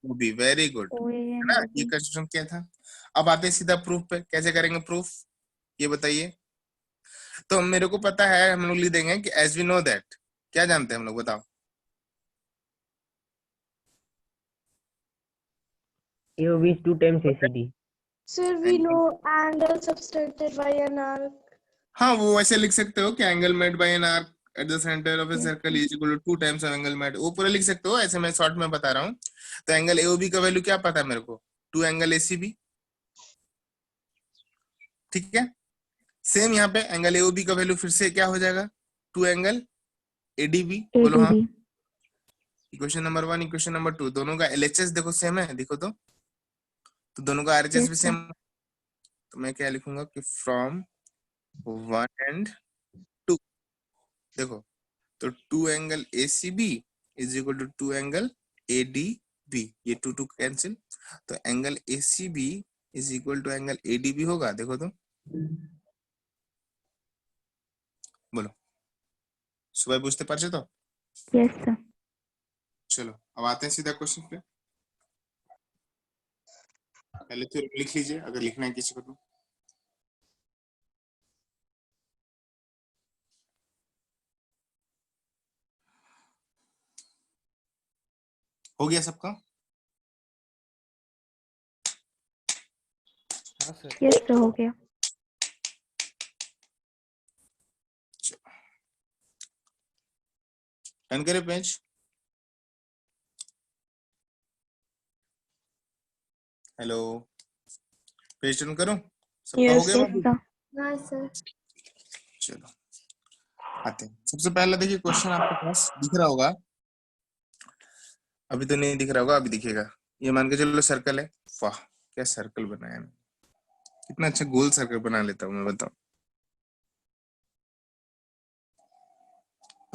OB। Very good, OA है and ना। OB. ये कंस्ट्रक्शन किया था। अब आते हैं सीधा प्रूफ पे। कैसे करेंगे प्रूफ, ये बताइए। तो मेरे को पता है, हम लोग लिख देंगे कि एज वी नो दैट। क्या जानते हैं हम लोग बताओ? AOB is 2 times ACD. Sir, we know angle subtended by an arc. हाँ, वो वैसे लिख सकते हो कि angle made by an arc at the centre of a circle is equal to 2 times of angle made. वो पूरा लिख सकते हो, ऐसे मैं शॉर्ट में बता रहा हूँ। तो एंगल एओबी का वैल्यू क्या पता है मेरे को? 2 एंगल एसीबी, ठीक है। सेम यहाँ पे एंगल एओबी का वैल्यू फिर से क्या हो जाएगा? 2 एंगल एडीबी। बोलो हाँ। ADB. Equation number 1, equation number 2, दोनों का एलएचएस देखो सेम है, देखो तो दोनों का आरएचएस Yes, भी sir. सेम। तो मैं क्या लिखूंगा कि फ्रॉम 1 एंड 2, देखो तो 2 angle ACB is equal to 2 angle ADB. ये 2 2 कैंसिल, तो angle ACB is equal to angle ADB होगा। देखो तो, बोलो सुबह पूछते पारछे तो। Yes, sir. चलो अब आते हैं सीधा क्वेश्चन पे। पहले तो लिख लीजिए अगर लिखना है किसी को तो। हो गया सबका? हाँ सर। Yes, sir. हो गया. टर्न करे पेज। हेलो, पेज टर्न करो। सबका हो Yes, गया sir. बाबू? Yes, sir. चलो आते हैं। सबसे पहला देखिए क्वेश्चन आपके पास दिख रहा होगा, अभी तो नहीं दिख रहा होगा, अभी दिखेगा। ये मान के चलो सर्कल है। वाह क्या सर्कल बनाया है, कितना अच्छा गोल सर्कल बना लेता हूँ मैं, बताओ।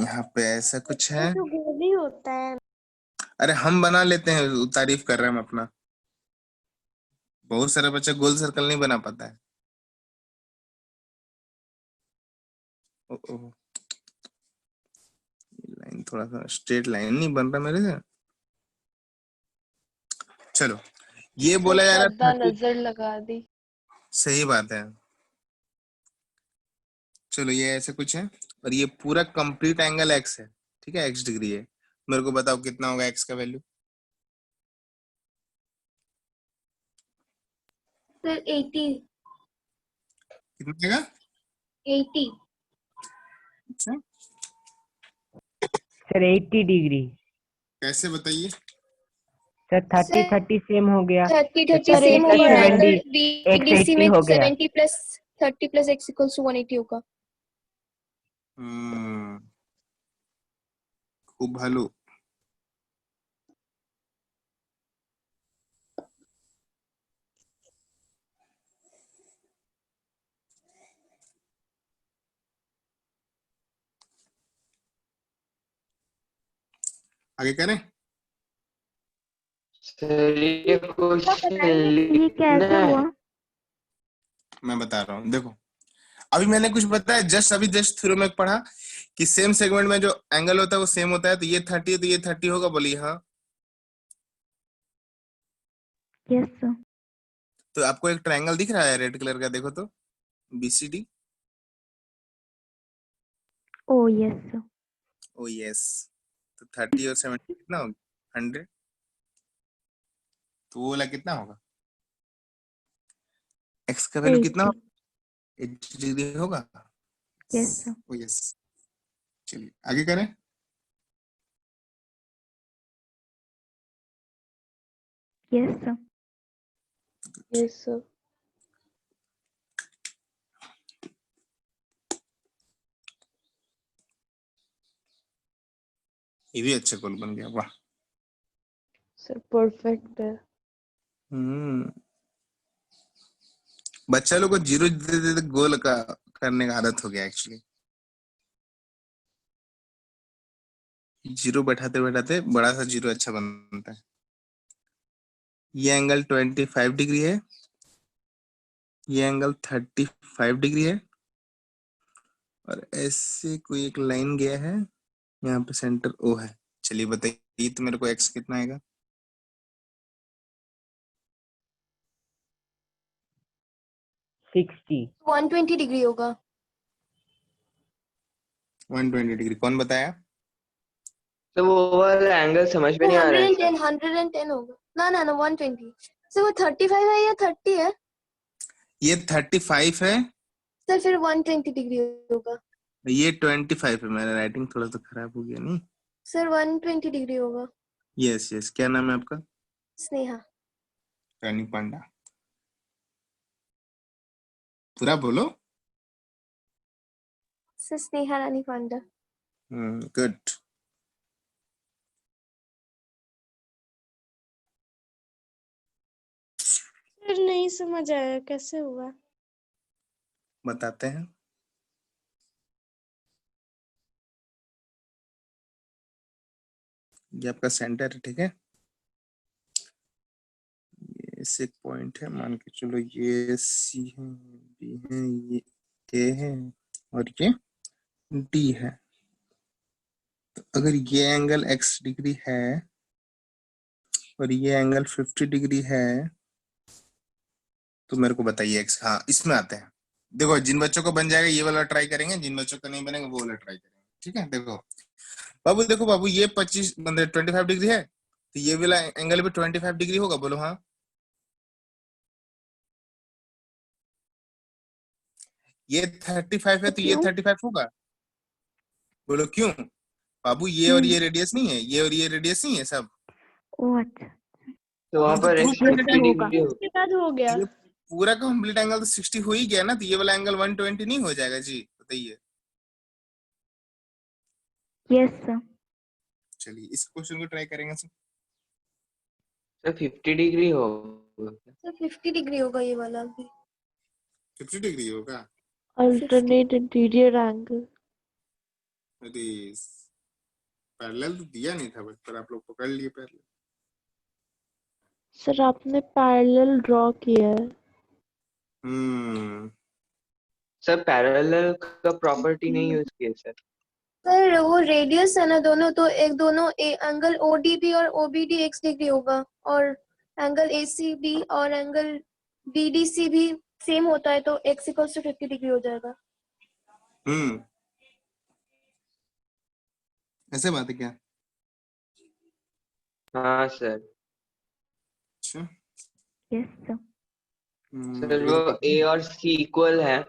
यहाँ पे ऐसा कुछ है। तो गोली होता है. अरे हम बना लेते हैं, तारीफ कर रहे हैं हम अपना। बहुत सारे बच्चे गोल सर्कल नहीं बना पाता है। ओ, ओ, लाइन थोड़ा सा स्ट्रेट लाइन नहीं बन रहा मेरे से। चलो, ये सर बोला जा रहा श्रद्धा 30। नजर लगा दी। सही बात है। चलो, ये ऐसे कुछ है और ये पूरा कंप्लीट एंगल एक्स है, ठीक है, एक्स डिग्री है। मेरे को बताओ कितना होगा एक्स का वैल्यू। सर 80 कितना देगा? 80 अच्छा, सर 80 डिग्री। कैसे बताइए? सर 30 सर 30 सेम हो गया, 30 तो 30 अरे सेम 30 होगा, यार, प्लस तो 70 VDC 180 में हो गया। 70 प्लस 30 प्लस x इक्वल्स टू 180 होगा। हम्म, खूब भालू। आगे करें? सर ये थोड़ा क्वेश्चन बताइए ये लिखना कैसे हुआ? है। मैं बता रहा हूँ, देखो। अभी मैंने कुछ बताया, जस्ट थ्योरम में पढ़ा कि सेम सेगमेंट में जो एंगल होता है वो सेम होता है। तो ये 30 है तो ये 30 होगा, बोलिए हाँ। Yes sir. तो आपको एक ट्रायंगल दिख रहा है रेड कलर का, देखो तो, BCD। ओ यस सर। ओ यस। तो 30 और 70 कितना होगा? 100। तो वो वाला कितना होगा? एक्स का वैल्यू कितना 80। होगा? 80 डिग्री होगा। Yes sir. ओ यस। चलिए आगे करें। Yes sir. Yes sir. ये भी अच्छा गोल बन गया, वाह। सर परफेक्ट है। हम्म, बच्चा लोग को जीरो दे दे गोल का करने का आदत हो गया एक्चुअली। जीरो बैठाते बैठाते बड़ा सा जीरो अच्छा बनता है। ये एंगल 25 डिग्री है, ये एंगल 35 डिग्री है, और ऐसे कोई एक लाइन गया है, यहाँ पे सेंटर ओ है। चलिए बताइए तो मेरे को एक्स कितना आएगा? 60। 120 डिग्री होगा। 120 डिग्री। कौन बताया? तो वो वाला एंगल समझ में वो नहीं आ रहा है सर। 110 होगा। ना 120। सर वो 35 है या 30 है? ये 35 है, सर फिर 120 डिग्री होगा। ये 25 है। मेरा राइटिंग थोड़ा सा खराब हो गया नहीं। सर 120 डिग्री होगा। यस यस, क्या नाम है आपका? स्नेहा। रानी पांडा। पूरा बोलो। सर स्नेहा रानी पांडा। गुड। सर नहीं समझ आया कैसे हुआ। बताते हैं। ये आपका सेंटर है, ठीक है। ऐसे एक पॉइंट है, मान के चलो ये सी है, बी है, ये ए है, और ये डी है। तो अगर ये एंगल x डिग्री है और ये एंगल 50 डिग्री है, तो मेरे को बताइए x। हाँ, इसमें आते हैं। देखो, जिन बच्चों को बन जाएगा ये वाला ट्राई करेंगे, जिन बच्चों को नहीं बनेगा वो वाला ट्राई करेंगे, ठीक है। देखो बाबू, देखो बाबू, ये 25 मतलब 25 डिग्री है, तो ये वाला एंगल भी 25 डिग्री होगा, बोलो हाँ। ये 35 है तो ये क्यों? 35 होगा, बोलो क्यों? बाबू, ये और ये रेडियस नहीं है, ये और ये रेडियस नहीं है सब। ओ अच्छा। तो वहां हम तो पर प्रूव कर 60 देते इसलिए होगा। डिग्री हो। उसके बाद हो गया। ये पूरा कंप्लीट एंगल तो 60 हो ही गया ना, तो ये वाला एंगल 120 नहीं हो जाएगा जी? बताइए। Yes sir. चलिए इस क्वेश्चन को ट्राई करेंगे सर। सर 50 डिग्री होगा। सर 50 डिग्री होगा ये वाला भी। 50 डिग्री होगा। 50। Alternate interior angle. अरे पैरेलल तो दिया नहीं था बट पर आप लोग पकड़ लिए पैरेलल। सर आपने पैरेलल ड्रॉ किया है। सर पैरेलल का प्रॉपर्टी नहीं यूज किया सर। सर वो रेडियस है ना दोनों, तो एक दोनों एंगल ओडीबी और ओबीडी x डिग्री होगा, और एंगल एसीबी और एंगल बीडीसी भी सेम होता है, तो x इक्वल्स टू 50 डिग्री हो जाएगा। ऐसे बात है क्या? हाँ सर। अच्छा। Yes sir. सर ये वो तो ए और सी इक्वल है,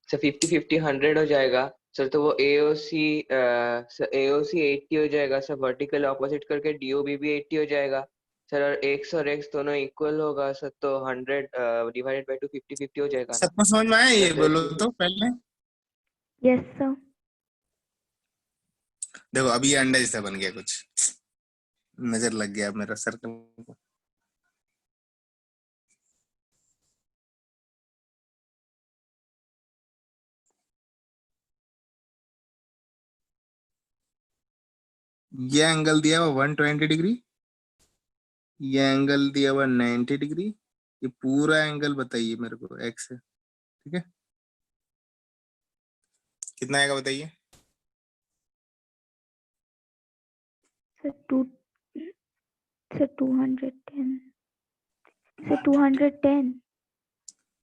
सर 50-50 100 हो जाएगा सर, तो वो एओसी 80 हो जाएगा सर, वर्टिकल ऑपोजिट करके डीओबी भी 80 हो जाएगा सर, और x दोनों इक्वल होगा सर, तो 100 डिवाइडेड बाय 2 50-50 हो जाएगा ना सबको समझ में आया? ये सर। बोलो तो पहले। Yes sir. देखो अभी ये अंडा जैसा बन गया, कुछ नजर लग गया मेरा सर्कल को। ये एंगल दिया हुआ 120 डिग्री, ये एंगल दिया हुआ 90 डिग्री, ये पूरा एंगल बताइए मेरे को एक्स है, ठीक है? कितना आएगा बताइए? Sir 210 sir 210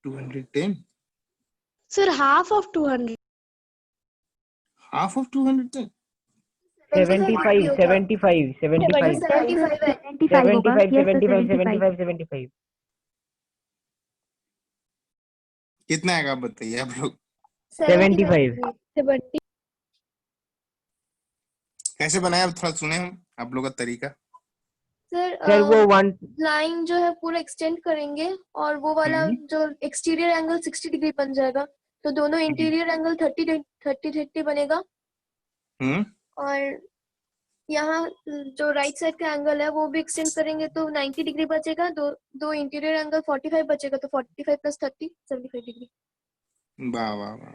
210 sir half of 200। Half of 210 75 75 75 75 होगा। 75 यस सर 75 75 75 75 कितना आएगा आप बताइए आप लोग? 75 70। कैसे बनाया आप थोड़ा सुने हम आप लोग का तरीका। सर वो सर 1 लाइन जो है पूरा एक्सटेंड करेंगे, और वो वाला जो एक्सटीरियर एंगल 60 डिग्री बन जाएगा, तो दोनों इंटीरियर एंगल 30 बनेगा, हम्म और यहाँ जो राइट साइड का एंगल है वो भी एक्सटेंड करेंगे तो 90 डिग्री बचेगा, दो इंटीरियर एंगल 45 बचेगा, तो 45 प्लस 30 75 डिग्री। वाह वाह वाह।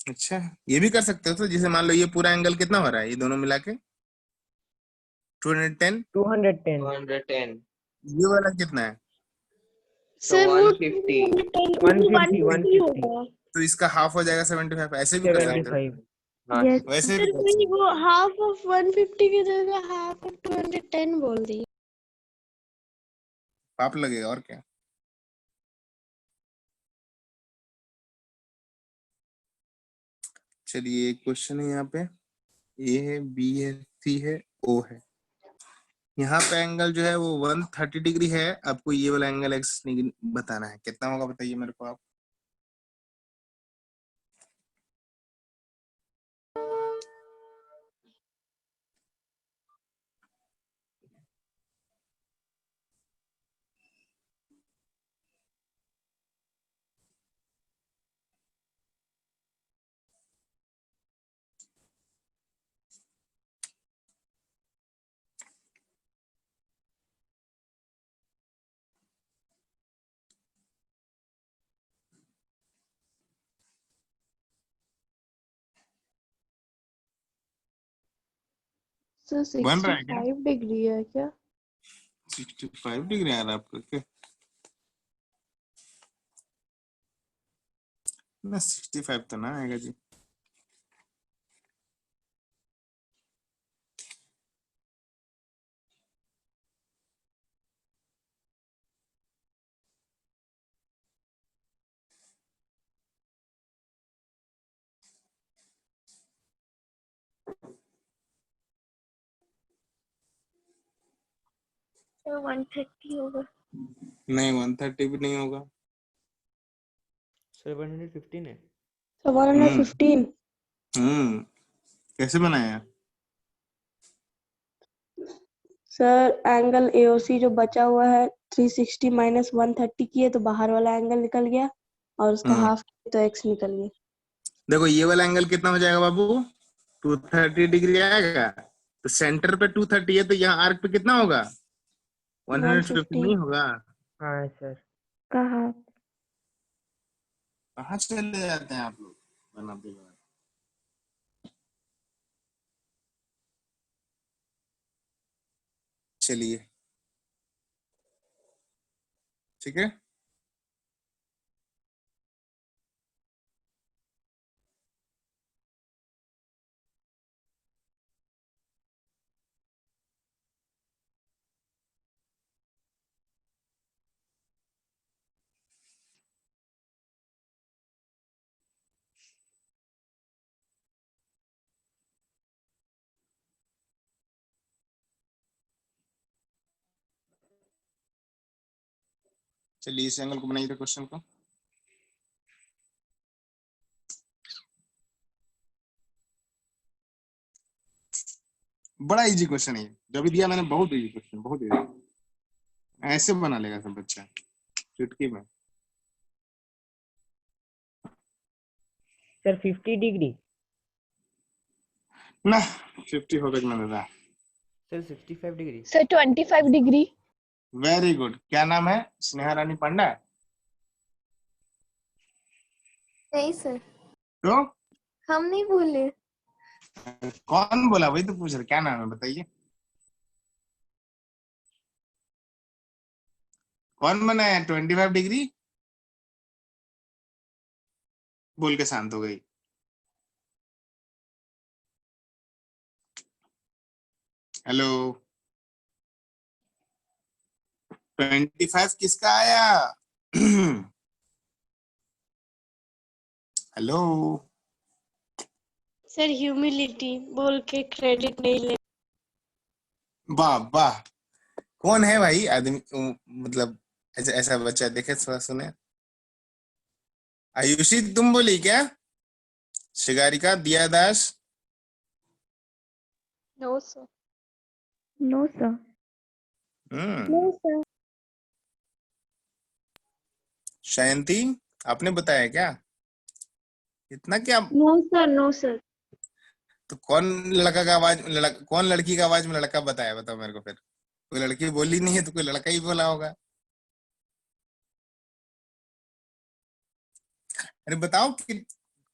अच्छा ये भी कर सकते हो, तो जैसे मान लो ये पूरा एंगल कितना हो रहा है, ये दोनों मिला के 210, 210 210 ये वाला कितना है? सर वो 150 150 होगा। तो इसका हाफ हो जाएगा 75। ऐसे भी कर सकते हो, 75 हाँ यस वैसे भी सर कर वही सकते वो हाफ ऑफ 150 की जगह हाफ ऑफ 210 बोल दी। हो। पाप लगेगा और क्या। चलिए एक क्वेश्चन है यहाँ पे, ए है, बी है, सी है, ओ है। यहाँ पे एंगल जो है वो 130 डिग्री है, आपको ये वाला एंगल एक्स बताना है, कितना होगा बताइए मेरे को आप। सर बन रहा है क्या? 65 डिग्री है क्या? 65 डिग्री आ रहा है आपका क्या? ना 65 तो ना आएगा जी। तो 130 होगा। नहीं 130 भी नहीं होगा। 715 है। तो 115। कैसे बनाया? सर एंगल एओसी जो बचा हुआ है 360 माइनस 130 की है, तो बाहर वाला एंगल निकल गया, और उसका हाफ तो एक्स निकल गया। देखो ये वाला एंगल कितना हो जाएगा बाबू, 230 डिग्री आएगा, तो सेंटर पे 230 है, तो यहाँ आर्क पे कितना होगा? 150 नहीं होगा। हाँ सर कहा। कहाँ चले जाते हैं आप लोग बनाते हुए? चलिए ठीक है। चलिए इस एंगल को बनाइए क्वेश्चन को। बड़ा इजी क्वेश्चन है ये, जो भी दिया मैंने, बहुत इजी क्वेश्चन, बहुत इजी। ऐसे बना लेगा सब बच्चा चुटकी में। Sir 50 degree. ना 50 होगा कि ना दादा। Sir 65 degree. Sir 25 degree. Very good. क्या नाम है? स्नेहा रानी पांडा। नहीं सर, तो हम नहीं बोले। कौन बोला? वही तो पूछ रहे, क्या नाम है बताइए। कौन बनाया 25 डिग्री? बोल के शांत हो गई। हेलो 25 किसका आया? हेलो सर ह्यूमिलिटी बोल के क्रेडिट नहीं ले। वाह वाह। कौन है भाई आदमी, मतलब ऐसा ऐसा बच्चा देखे थोड़ा सुने। आयुषी तुम बोली क्या? Shikarika, Diya Das, no sir. No sir. Hmm, sir. Shayanti आपने बताया क्या? इतना क्या? No sir, no sir. तो कौन लड़का का आवाज, कौन लड़की का आवाज में लड़का बताया? बताओ मेरे को फिर। कोई लड़की बोली नहीं है तो कोई लड़का ही बोला होगा। अरे बताओ कि,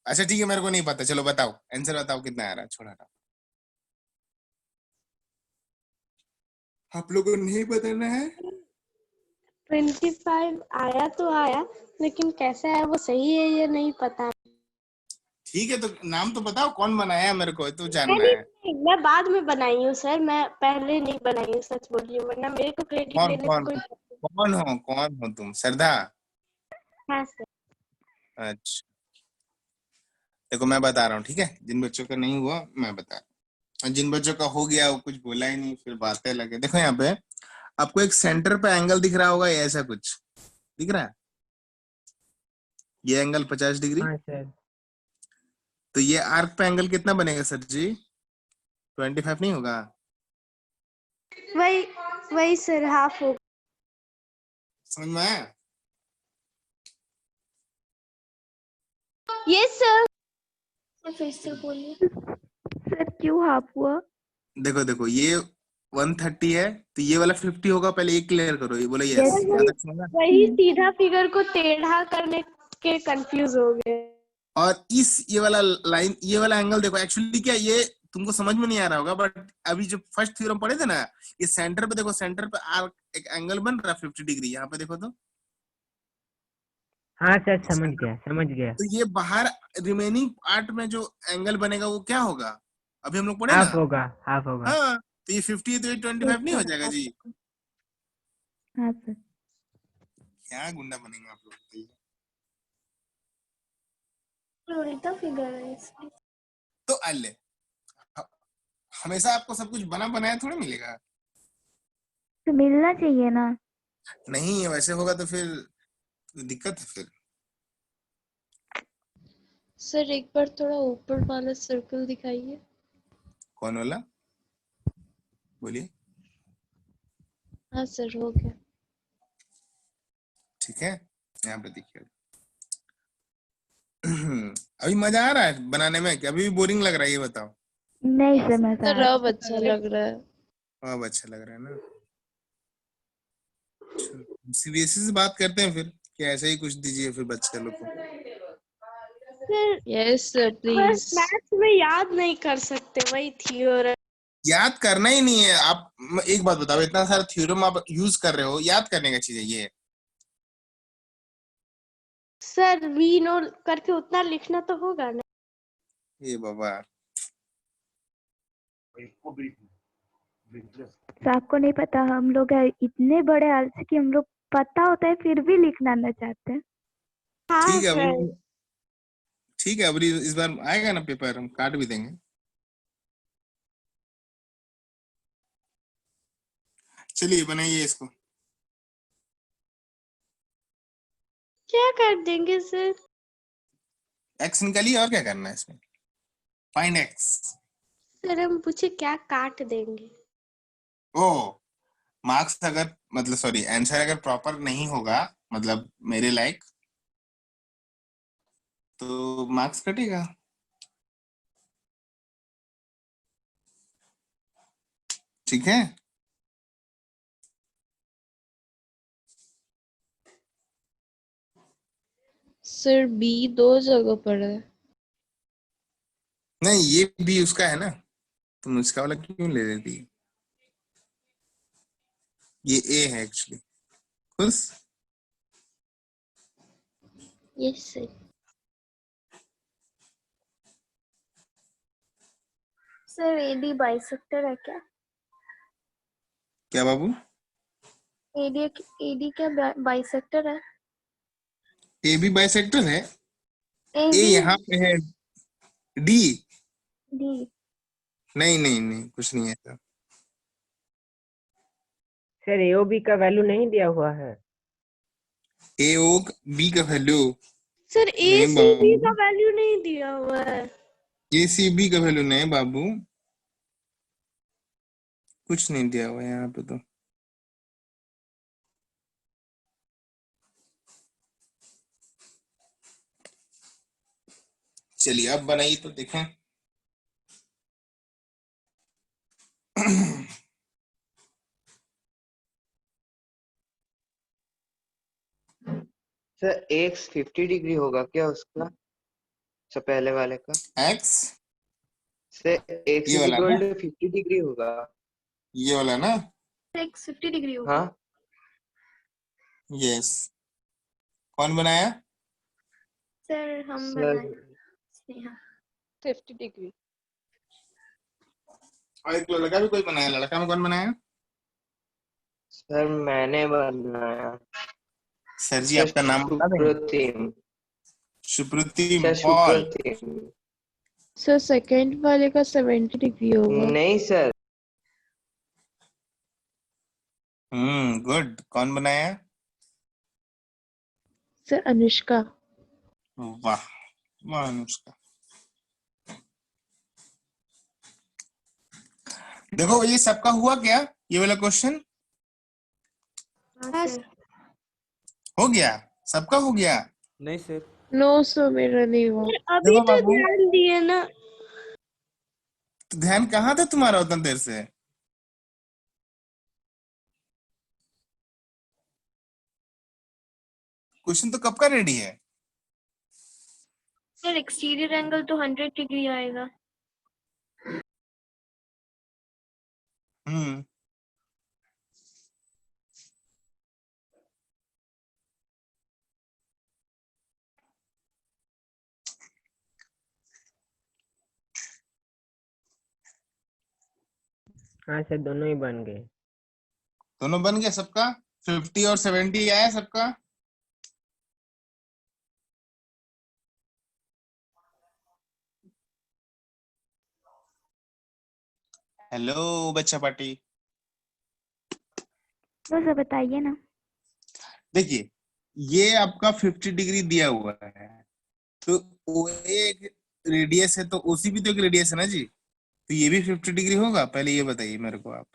अच्छा ठीक है मेरे को नहीं पता, चलो बताओ आंसर बताओ कितना आ रहा है। छोड़ा था, आप लोगों को नहीं बताना है। 25 आया तो आया, लेकिन कैसे आया वो सही है ये नहीं पता। ठीक है तो नाम तो बताओ कौन बनाया, मेरे को तो जानना नहीं, है। मैं बाद में बनाई हूँ सर, मैं पहले नहीं बनाई हूँ, सच बोल रही हूँ, वरना मेरे को क्रेडिट कौन लेने कौन से कोई। कौन हो तुम? श्रद्धा? हाँ सर। अच्छा देखो मैं बता रहा हूँ, ठीक है। जिन बच्चों का नहीं हुआ मैं बता रहा हूँ, और जिन बच्चों का हो गया वो कुछ बोला ही नहीं, फिर बातें लगे। देखो यहाँ पे आपको एक सेंटर पे एंगल दिख रहा होगा, ये ऐसा कुछ दिख रहा है। ये एंगल 50 डिग्री। हाँ सर। तो ये आर्क पे एंगल कितना बनेगा सर जी? 25 नहीं होगा? वही वही सर, हाफ हो। समझ में आया? Yes sir. फिर से बोलिए। सर क्यों हाफ हुआ? देखो देखो ये 130 है तो ये वाला 50 होगा। पहले ये क्लियर करो। ये बोले यस, Yes, sir. याद रखना। वही सीधा फिगर को टेढ़ा करने के कंफ्यूज हो गए। और इस ये वाला लाइन, ये वाला एंगल देखो, एक्चुअली क्या ये तुमको समझ में नहीं आ रहा होगा, बट अभी जो फर्स्ट थ्योरम पढ़े थे ना, ये सेंटर पे देखो, सेंटर पे आर्क एक एंगल बन रहा है 50 डिग्री। यहाँ पे देखो हाँ सर, समझ गया। तो ये बाहर रिमेनिंग पार्ट में जो एंगल बनेगा वो क्या होगा? अभी हम लोग पढ़े ना। हाफ होगा। हाँ तो ये 50 है तो ये 25 नहीं हो जाएगा जी? हाँ सर। क्या गुंडा बनेंगे आप लोग, बताइए। उल्टा फिगर है इसलिए। तो अल्ले हमेशा आपको सब कुछ बना बनाया थोड़ा मिलेगा। तो मिलना चाहिए ना। नहीं वैसे होगा तो फिर दिक्कत है फिर। सर एक बार थोड़ा ऊपर वाला सर्कल दिखाइए। कौन वाला? बोलिए। हाँ सर, हो गया। ठीक है यहाँ पे देखिए। अभी मजा आ रहा है बनाने में कि अभी भी बोरिंग लग रहा है? ये बताओ। नहीं सर, मैं सर अब अच्छा लग रहा है। अब अच्छा लग रहा है ना? सीबीएसई से बात करते हैं फिर कि ऐसे ही कुछ दीजिए फिर बच्चे लोग को। सर यस बस प्लीज। मैथ्स में याद नहीं कर सकते, वही थ्योरम। याद करना ही नहीं है आप। एक बात बताओ, इतना सारा थ्योरम आप यूज कर रहे हो, याद करने का चीज है ये? सर वी नो करके उतना लिखना तो होगा ना। ये बाबा, तो आपको नहीं पता, हम लोग है इतने बड़े आलसी कि हम लोग पता होता है फिर भी लिखना ना चाहते हैं। हाँ ठीक है सर। अभी, ठीक है अभी इस बार आएगा ना पेपर, हम काट भी देंगे। चलिए बनाइए इसको। क्या कर देंगे सर? एक्स निकालिए, और क्या करना है इसमें? Find x. सर हम पूछे क्या काट देंगे? ओ, मार्क्स अगर मतलब सॉरी आंसर अगर प्रॉपर नहीं होगा, मतलब मेरे लायक, तो मार्क्स कटेगा। ठीक है। सर बी 2 जगह पर है। नहीं, ये भी उसका है ना, तुम उसका वाला क्यों ले लेती? ये ए है एक्चुअली। खुश। Yes sir. Sir AD bisector है क्या? क्या बाबू? एडी एडी क्या बाइसेक्टर है? ए भी बाइसेक्टर है। ए एडी यहाँ पे है, डी। डी। नहीं नहीं नहीं, कुछ नहीं है ऐसा। सर एओबी का वैल्यू नहीं दिया हुआ है। ए ओ बी का वैल्यू सर ए नहीं सी बी बाबू, का वैल्यू नहीं दिया हुआ है। ए सी बी का वैल्यू नहीं बाबू, कुछ नहीं दिया हुआ है यहाँ पे तो। चलिए अब बनाइए तो देखें। सर एक्स 50 डिग्री होगा क्या उसका, सर पहले वाले का? एक्स, सर एक्स ये इज वाला इक्वल ना, टू 50 डिग्री होगा। ये वाला ना। एक्स 50 डिग्री होगा। हाँ यस। कौन बनाया? सर हम सर। बनाए स्नेहा। 50 डिग्री। और एक लड़का भी कोई बनाया, लड़का में कौन बनाया? सर मैंने बनाया। सर जी सर आपका नाम बता देंगे? Supratim. Supriti sir Paul. Supratim. Sir second वाले का 70 डिग्री होगा। नहीं सर। गुड। कौन बनाया? सर अनुष्का। वाह, वाह अनुष्का। देखो ये सबका हुआ क्या, ये वाला क्वेश्चन हाँ सर। हो गया, सबका हो गया। नहीं सर। नो सर मेरा नहीं हुआ। सर अभी देखो तो बाबू, ध्यान दिए ना। तो ध्यान कहाँ था तुम्हारा उतना देर से? क्वेश्चन तो कब का रेडी है? सर एक्सटीरियर एंगल तो 100 डिग्री आएगा। हम्म हाँ सर दोनों ही बन गए। दोनों बन गया सबका? 50 और 70 आया सबका? हेलो बच्चा पार्टी। तो सर बताइए ना। देखिए ये आपका 50 डिग्री दिया हुआ है, तो वो एक रेडियस है, तो ओसी भी तो एक रेडियस है ना जी, तो ये भी 50 डिग्री होगा? पहले ये बताइए मेरे को आप।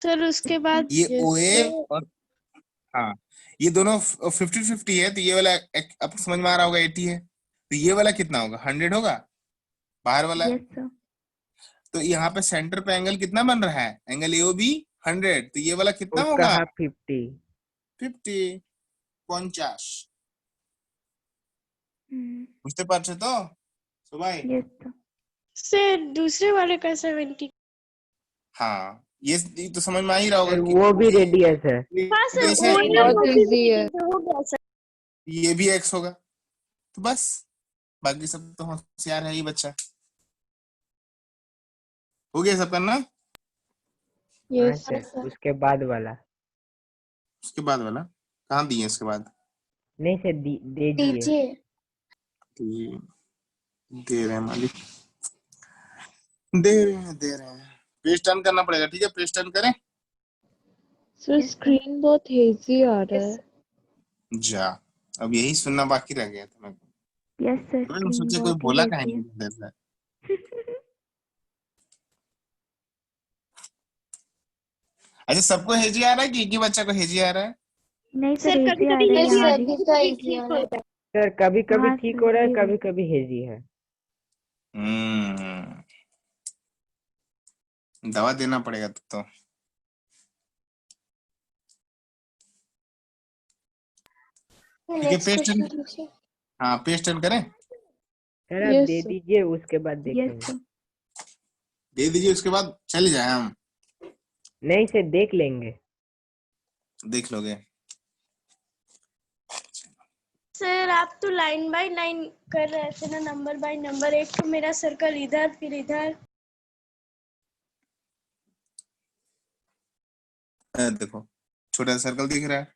सर उसके बाद ये ओए और हाँ, ये दोनों 50-50 है, तो ये वाला आपको समझ में आ रहा होगा 80 है, तो ये वाला कितना होगा? 100 होगा बाहर वाला। Yes sir. तो यहाँ पे सेंटर पे एंगल कितना बन रहा है? एंगल एओबी 100, तो ये वाला कितना उसका होगा? हाफ 50। 50, 50। বুঝতে পারছো তো সবাই? Yes sir. सर दूसरे वाले का 70। हाँ ये तो समझ में आ ही रहा होगा सर कि वो भी रेडियस है। हाँ सर जैसे वो बहुत इजी है। हो गया सर। ये भी एक्स होगा, तो बस बाकी सब तो होशियार है ही बच्चा। हो गया सब करना? हाँ यस सर, सर। उसके बाद वाला उसके बाद वाला कहाँ दिए उसके बाद? नहीं सर, दे दिए। दीजिए। ये दे रहे हैं मालिक, दे रहे हैं। पेज टर्न करना पड़ेगा, ठीक है? पेज टर्न करें। सर स्क्रीन बहुत हेजी आ रहा है। जा, अब यही सुनना बाकी रह गया था मेरे को। यस सर, तो मैं स्क्रीन सोचे कोई बहुत ही बोला हेजी कहीं है। नहीं देर से। अच्छा सबको हेजी आ रहा है कि एक ही बच्चा को हेजी आ रहा है? नहीं सर, सर हेजी कभी आ कभी रही है यस यहाँ सर, भी। कितना कभी इजी ठीक आ हो रहा है। जाता है। सर कभी कभी हाँ ठीक सर, हो रहा है, वही कभी वही। कभी हेजी है। दवा देना पड़ेगा तो। ठीक है नेक्स्ट पेज क्वेश्चन टर्न, दीजिए। हाँ पेज टर्न करें। सर आप यस दे सर। दीजिए, उसके बाद यस देखेंगे। सर। दे दीजिए उसके बाद चले जाए हम। नहीं सर, देख लेंगे। देख लोगे? सर आप तो लाइन बाय लाइन कर रहे थे ना, नंबर बाय नंबर। एक तो मेरा सर्कल इधर फिर इधर। देखो छोटा सर्कल दिख रहा है।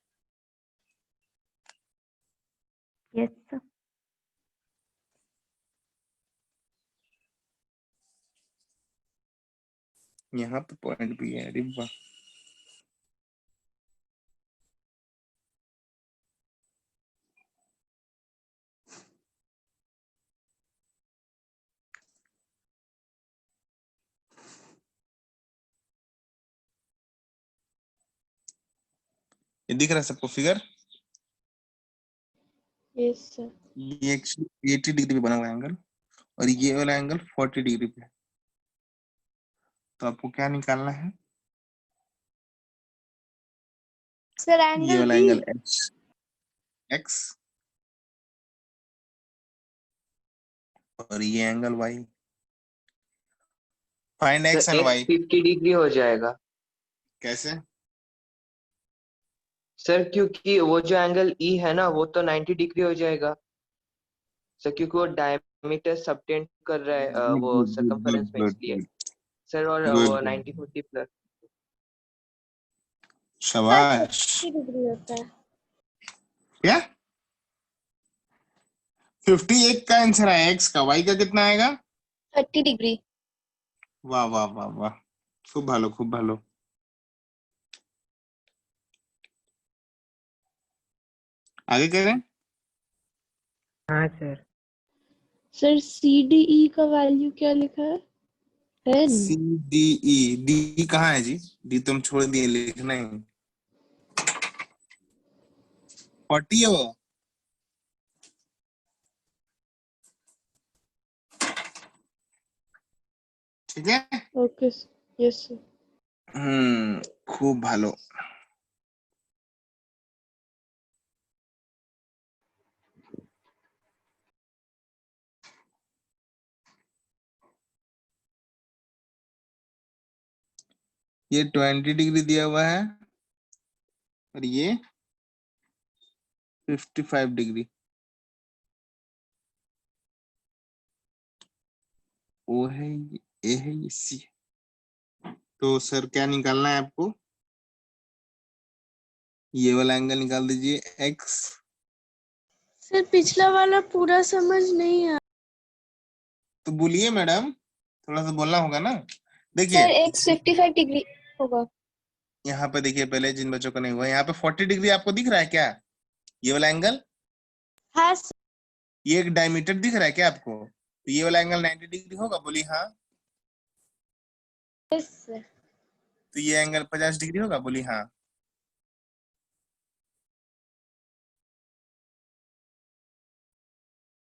Yes sir. यहाँ पे पॉइंट भी है, अरे वाह। ये दिख रहा है सबको फिगर? Yes sir. ये 80 डिग्री पे बना हुआ एंगल और ये वाला एंगल 40 डिग्री पे है। तो आपको क्या निकालना है? सर ये एंगल वाला बी। एंगल एक्स, एक्स और ये angle Y. Find sir X and X Y. 50 degree हो जाएगा कैसे? सर, क्योंकि वो जो एंगल ई है ना वो तो 90 डिग्री हो जाएगा सर, क्योंकि वो डायमीटर सबटेंड कर रहा है गुड वो गुड गुड गुड सरकमफेरेंस में, गुड इसलिए गुड सर। और गुड वो गुड 90 40 प्लस। सर शाबाश। 50 डिग्री होता है। क्या 50 एक का आंसर है, एक्स का। वाई का कितना आएगा? 30 डिग्री। वाह वाह वाह वाह, खूब भालो खूब भालो। आगे करें। हाँ सर। सर CDE का वैल्यू क्या लिखा है? 10। सी डी ई, डी कहाँ है जी? डी तुम छोड़ दिए लिखना ही। 40 है वो। ठीक है। Okay sir. Yes sir. खूब भालो। ये 20 डिग्री दिया हुआ है और ये 55 डिग्री। ओ है ये, ए है ये, सी है। तो सर क्या निकालना है आपको? ये वाला एंगल निकाल दीजिए एक्स। सर पिछला वाला पूरा समझ नहीं आया। तो बोलिए मैडम, थोड़ा सा बोलना होगा ना। देखिए सर एक्स 55 डिग्री होगा। यहाँ पे देखिए, पहले जिन बच्चों का नहीं हुआ, यहाँ पे 40 डिग्री आपको दिख रहा है क्या? ये वाला एंगल, हाँ सर। ये एक डायमीटर दिख रहा है क्या आपको? तो ये वाला एंगल 90 डिग्री होगा, बोली हाँ। Yes sir. तो ये एंगल 50 डिग्री होगा, बोली हाँ।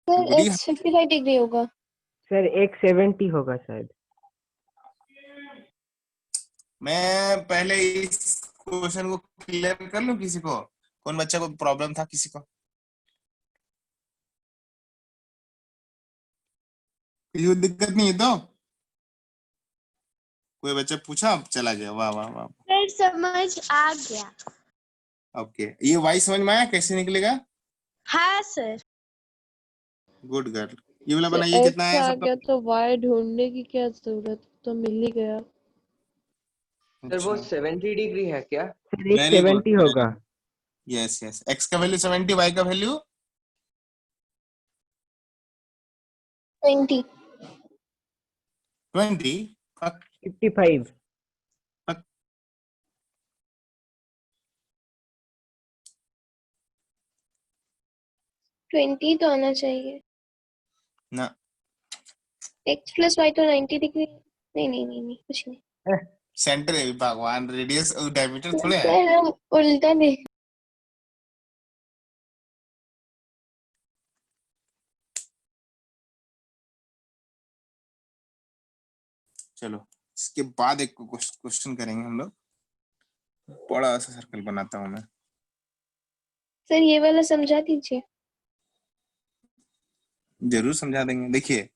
तो सर बोलिए एक्स 55 डिग्री होगा। सर 170 होगा शायद। मैं पहले इस क्वेश्चन को क्लियर कर लूं। किसी को, कौन बच्चा को प्रॉब्लम था किसी को? किसी को दिक्कत नहीं है तो? कोई बच्चा पूछा, अब चला गया। वाह वाह वाह। सर समझ आ गया। ओके, ये वाई समझ में आया कैसे निकलेगा? हाँ सर। Good girl. ये वाला सर बनाइए, कितना एक्स आया आ सबका? गया तो वाई ढूंढने की क्या जरूरत, तो मिल ही गया। सर वो अच्छा, 70 डिग्री है क्या? सर ये वेरी गुड 70 होगा। Yes yes. एक्स का वैल्यू 70, वाई का वैल्यू 20। 20। 55। 20 तो आना चाहिए। ना, x प्लस वाई तो 90 डिग्री। नहीं नहीं नहीं नहीं, कुछ नहीं सेंटर है भगवान, रेडियस और डायमीटर थोड़े है। सर, हम उल्टा देख। चलो, इसके बाद एक क्वेश्चन करेंगे हम लोग। बड़ा सा सर्कल बनाता हूँ मैं। सर ये वाला समझा दीजिए। जरूर समझा देंगे। देखिए,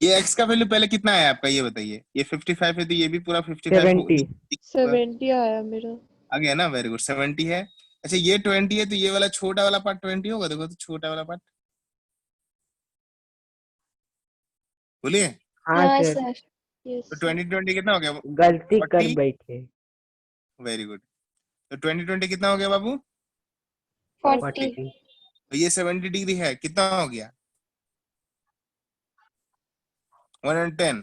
ये एक्स का वैल्यू पहले कितना है आपका, ये बताइए। ये 55 है तो ये भी पूरा 55 70। 70 आया मेरा। आ गया ना? Very good. 70 है। अच्छा, ये 20 है तो ये वाला छोटा वाला पार्ट 20 होगा। देखो तो छोटा वाला पार्ट, बोलिए। हाँ हाँ सर, सर। यस तो सर। 20 कितना हो गया? गलती कर 40। बैठे। Very good. तो 20 कितना हो गया बाबू? 40। 40। तो ये 70 डिग्री है, कितना हो गया? 110।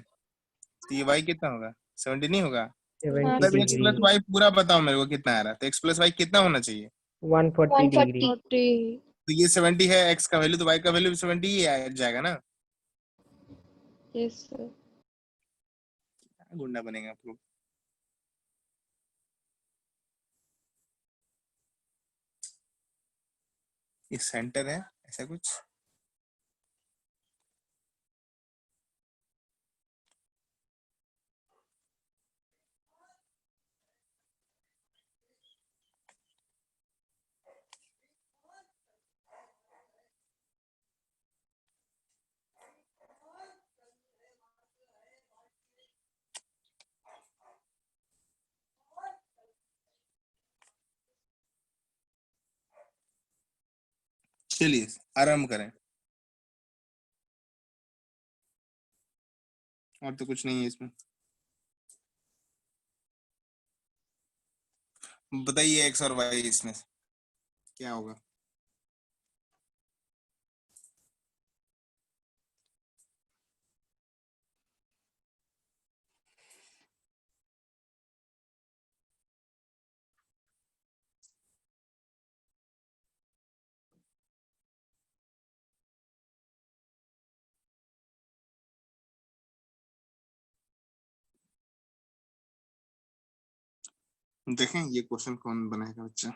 तो ये वाई कितना होगा? 70 नहीं होगा? हाँ 70 मतलब एक्स डिग्री। प्लस वाई पूरा बताओ मेरे को कितना आ रहा है। तो एक्स प्लस वाई कितना होना चाहिए? 140 डिग्री। 140। 40। तो ये 70 है एक्स का वैल्यू, तो वाई का वैल्यू भी 70 ही आ जाएगा ना? Yes sir. गुंडा बनेगा आप लोग। ये सेंटर है, ऐसा कुछ। चलिए आराम करें। और तो कुछ नहीं है इसमें। बताइए एक्स और वाई इसमें क्या होगा? देखें ये क्वेश्चन कौन बनाएगा बच्चा।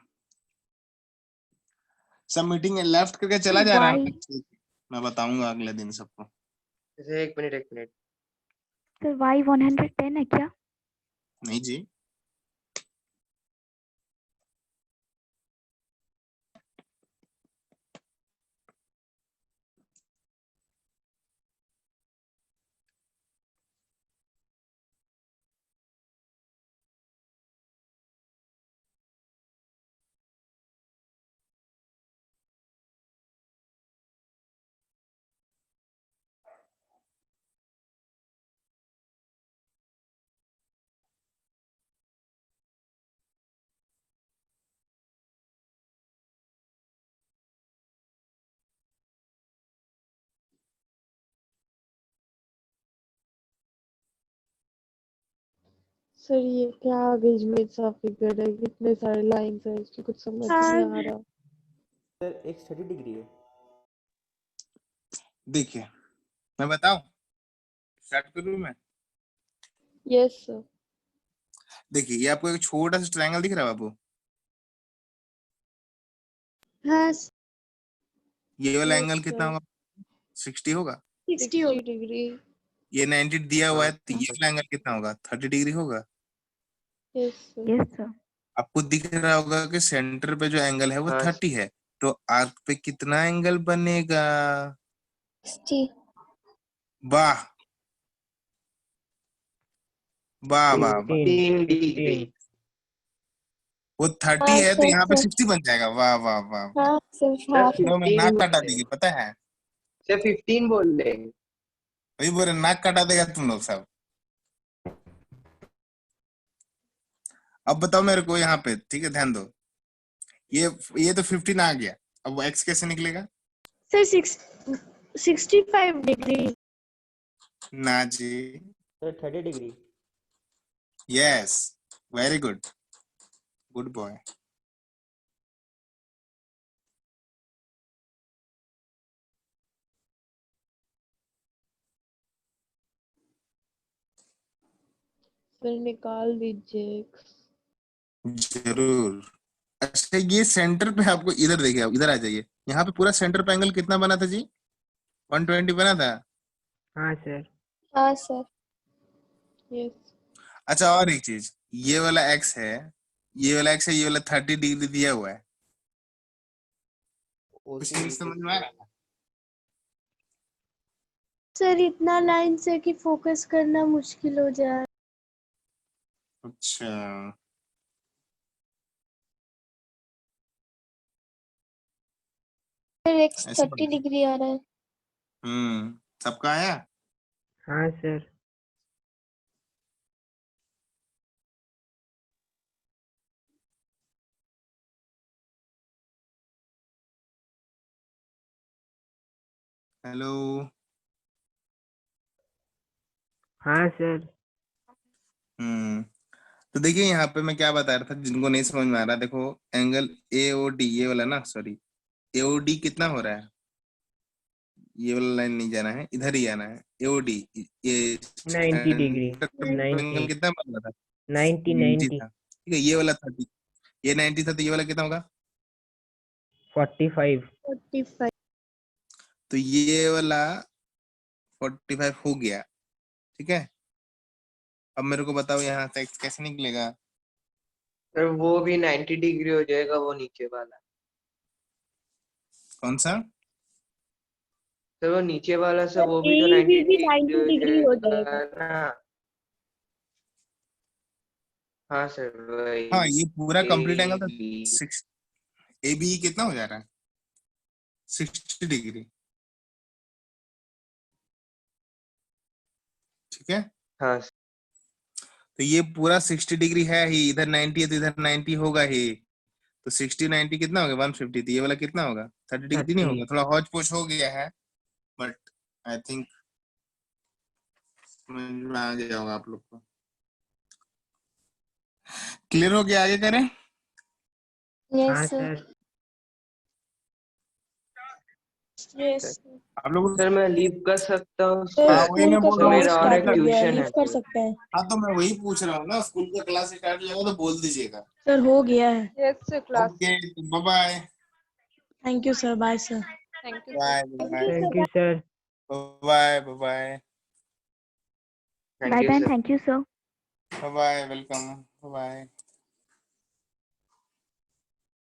सब मीटिंग लेफ्ट करके चला जा रहा वाई है। मैं बताऊंगा अगले दिन सबको। जैसे एक मिनट। सर वाई 110 है क्या? नहीं जी, सर ये क्या अगेजमेंट सा फिगर है, कितने सारे लाइंस है, इसकी कुछ समझ नहीं आ रहा। सर एक 30 डिग्री है। देखिए मैं बताऊं, स्टार्ट करूं मैं? Yes sir. देखिए, ये आपको एक छोटा सा ट्रायंगल दिख रहा है बाबू? हाँ ये वाला यस एंगल कितना सर। होगा? 60 होगा। 60 60 डिग्री। ये 90 दिया हुआ है, हाँ तो ये वाला एंगल कितना होगा? 30 डिग्री होगा। Yes sir. Yes sir. आपको दिख रहा होगा कि सेंटर पे जो एंगल है वो हाँ 30 है। तो आर्क पे कितना एंगल बनेगा? 60। वाह, वाह वाह वाह, 15 डिग्री। वो 30 हाँ है तो सर यहाँ पे सर 60 बन जाएगा। वाह वाह वाह वाह। हाँ सर सर हाँ तो मैं 15 नाक बोल कटा रहे देगी हैं। पता है, सर 15 बोल रहे हैं। वही बोल रहे नाक कटा देगा तुम लोग सब। अब बताओ मेरे को यहाँ पे, ठीक है ध्यान दो, ये तो 15 आ गया, अब वो x कैसे निकलेगा? Sir 65 degree. ना जी। Sir 30 degree. Yes, very good, good boy. Sir निकाल दीजिए x। जरूर। अच्छा ये सेंटर पे आपको इधर देखिए, आप इधर आ जाइए, यहाँ पे पूरा सेंटर पे एंगल कितना बना था जी? 120 बना था। हाँ सर। हाँ सर यस। अच्छा और एक चीज, ये वाला x है, ये वाला x है, ये वाला 30 डिग्री दिया हुआ है, कुछ नहीं समझ में आ रहा? सर इतना लाइन से कि फोकस करना मुश्किल हो जाए। अच्छा सर x ऐसे 30 डिग्री आ रहा है। सबका आया? हाँ सर। हेलो। हाँ सर। तो देखिए यहाँ पे मैं क्या बता रहा था, जिनको नहीं समझ में आ रहा, देखो एंगल AOD ये वाला ना, सॉरी AOD कितना हो रहा है, ये वाला लाइन नहीं जाना है, इधर ही आना है। AOD ये 90 डिग्री। एंगल 90 कितना बन रहा था? 90 90 90 था, ठीक है। ये वाला 30, ये 90 था, तो ये वाला कितना होगा? 45। 45। तो ये वाला 45 हो गया, ठीक है। अब मेरे को बताओ यहाँ से x कैसे निकलेगा? सर वो भी 90 डिग्री हो जाएगा, वो नीचे वाला। कौन सा? सर वो नीचे वाला, सर वो भी तो ए 90 भी डिग्री 90 हो डिग्री हो जाएगा जाएगा। ना। हाँ सर हाँ वही। ये पूरा कंप्लीट एंगल तो AB। 6 AB कितना हो जा रहा है? 60 डिग्री, ठीक है। हाँ सर। तो ये पूरा 60 डिग्री है ही, इधर 90 है तो इधर 90 होगा ही, तो 60 90 कितना होगा? 150। तो ये वाला कितना होगा? 30 डिग्री नहीं 30। होगा, थोड़ा हौच पौच हो गया है, बट आई थिंक समझ में आ गया होगा आप लोग को। क्लियर हो गया? आगे करें? यस हाँ सर। सर। यस। आप लोग सर मैं लीव कर सकता हूँ हाँ सर? वही मैं बोल सर रहा हूँ, मेरा और स्कूल एक का ट्यूशन है तो। हैं। हाँ तो मैं वही पूछ रहा हूँ ना, स्कूल का क्लास स्टार्ट हो जाएगा तो बोल दीजिएगा। सर हो गया है। Okay, bye bye. Thank you sir. Bye sir. Bye bye thank you sir. Bye bye thank bye you bye, sir. Thank you sir. Bye, welcome, bye.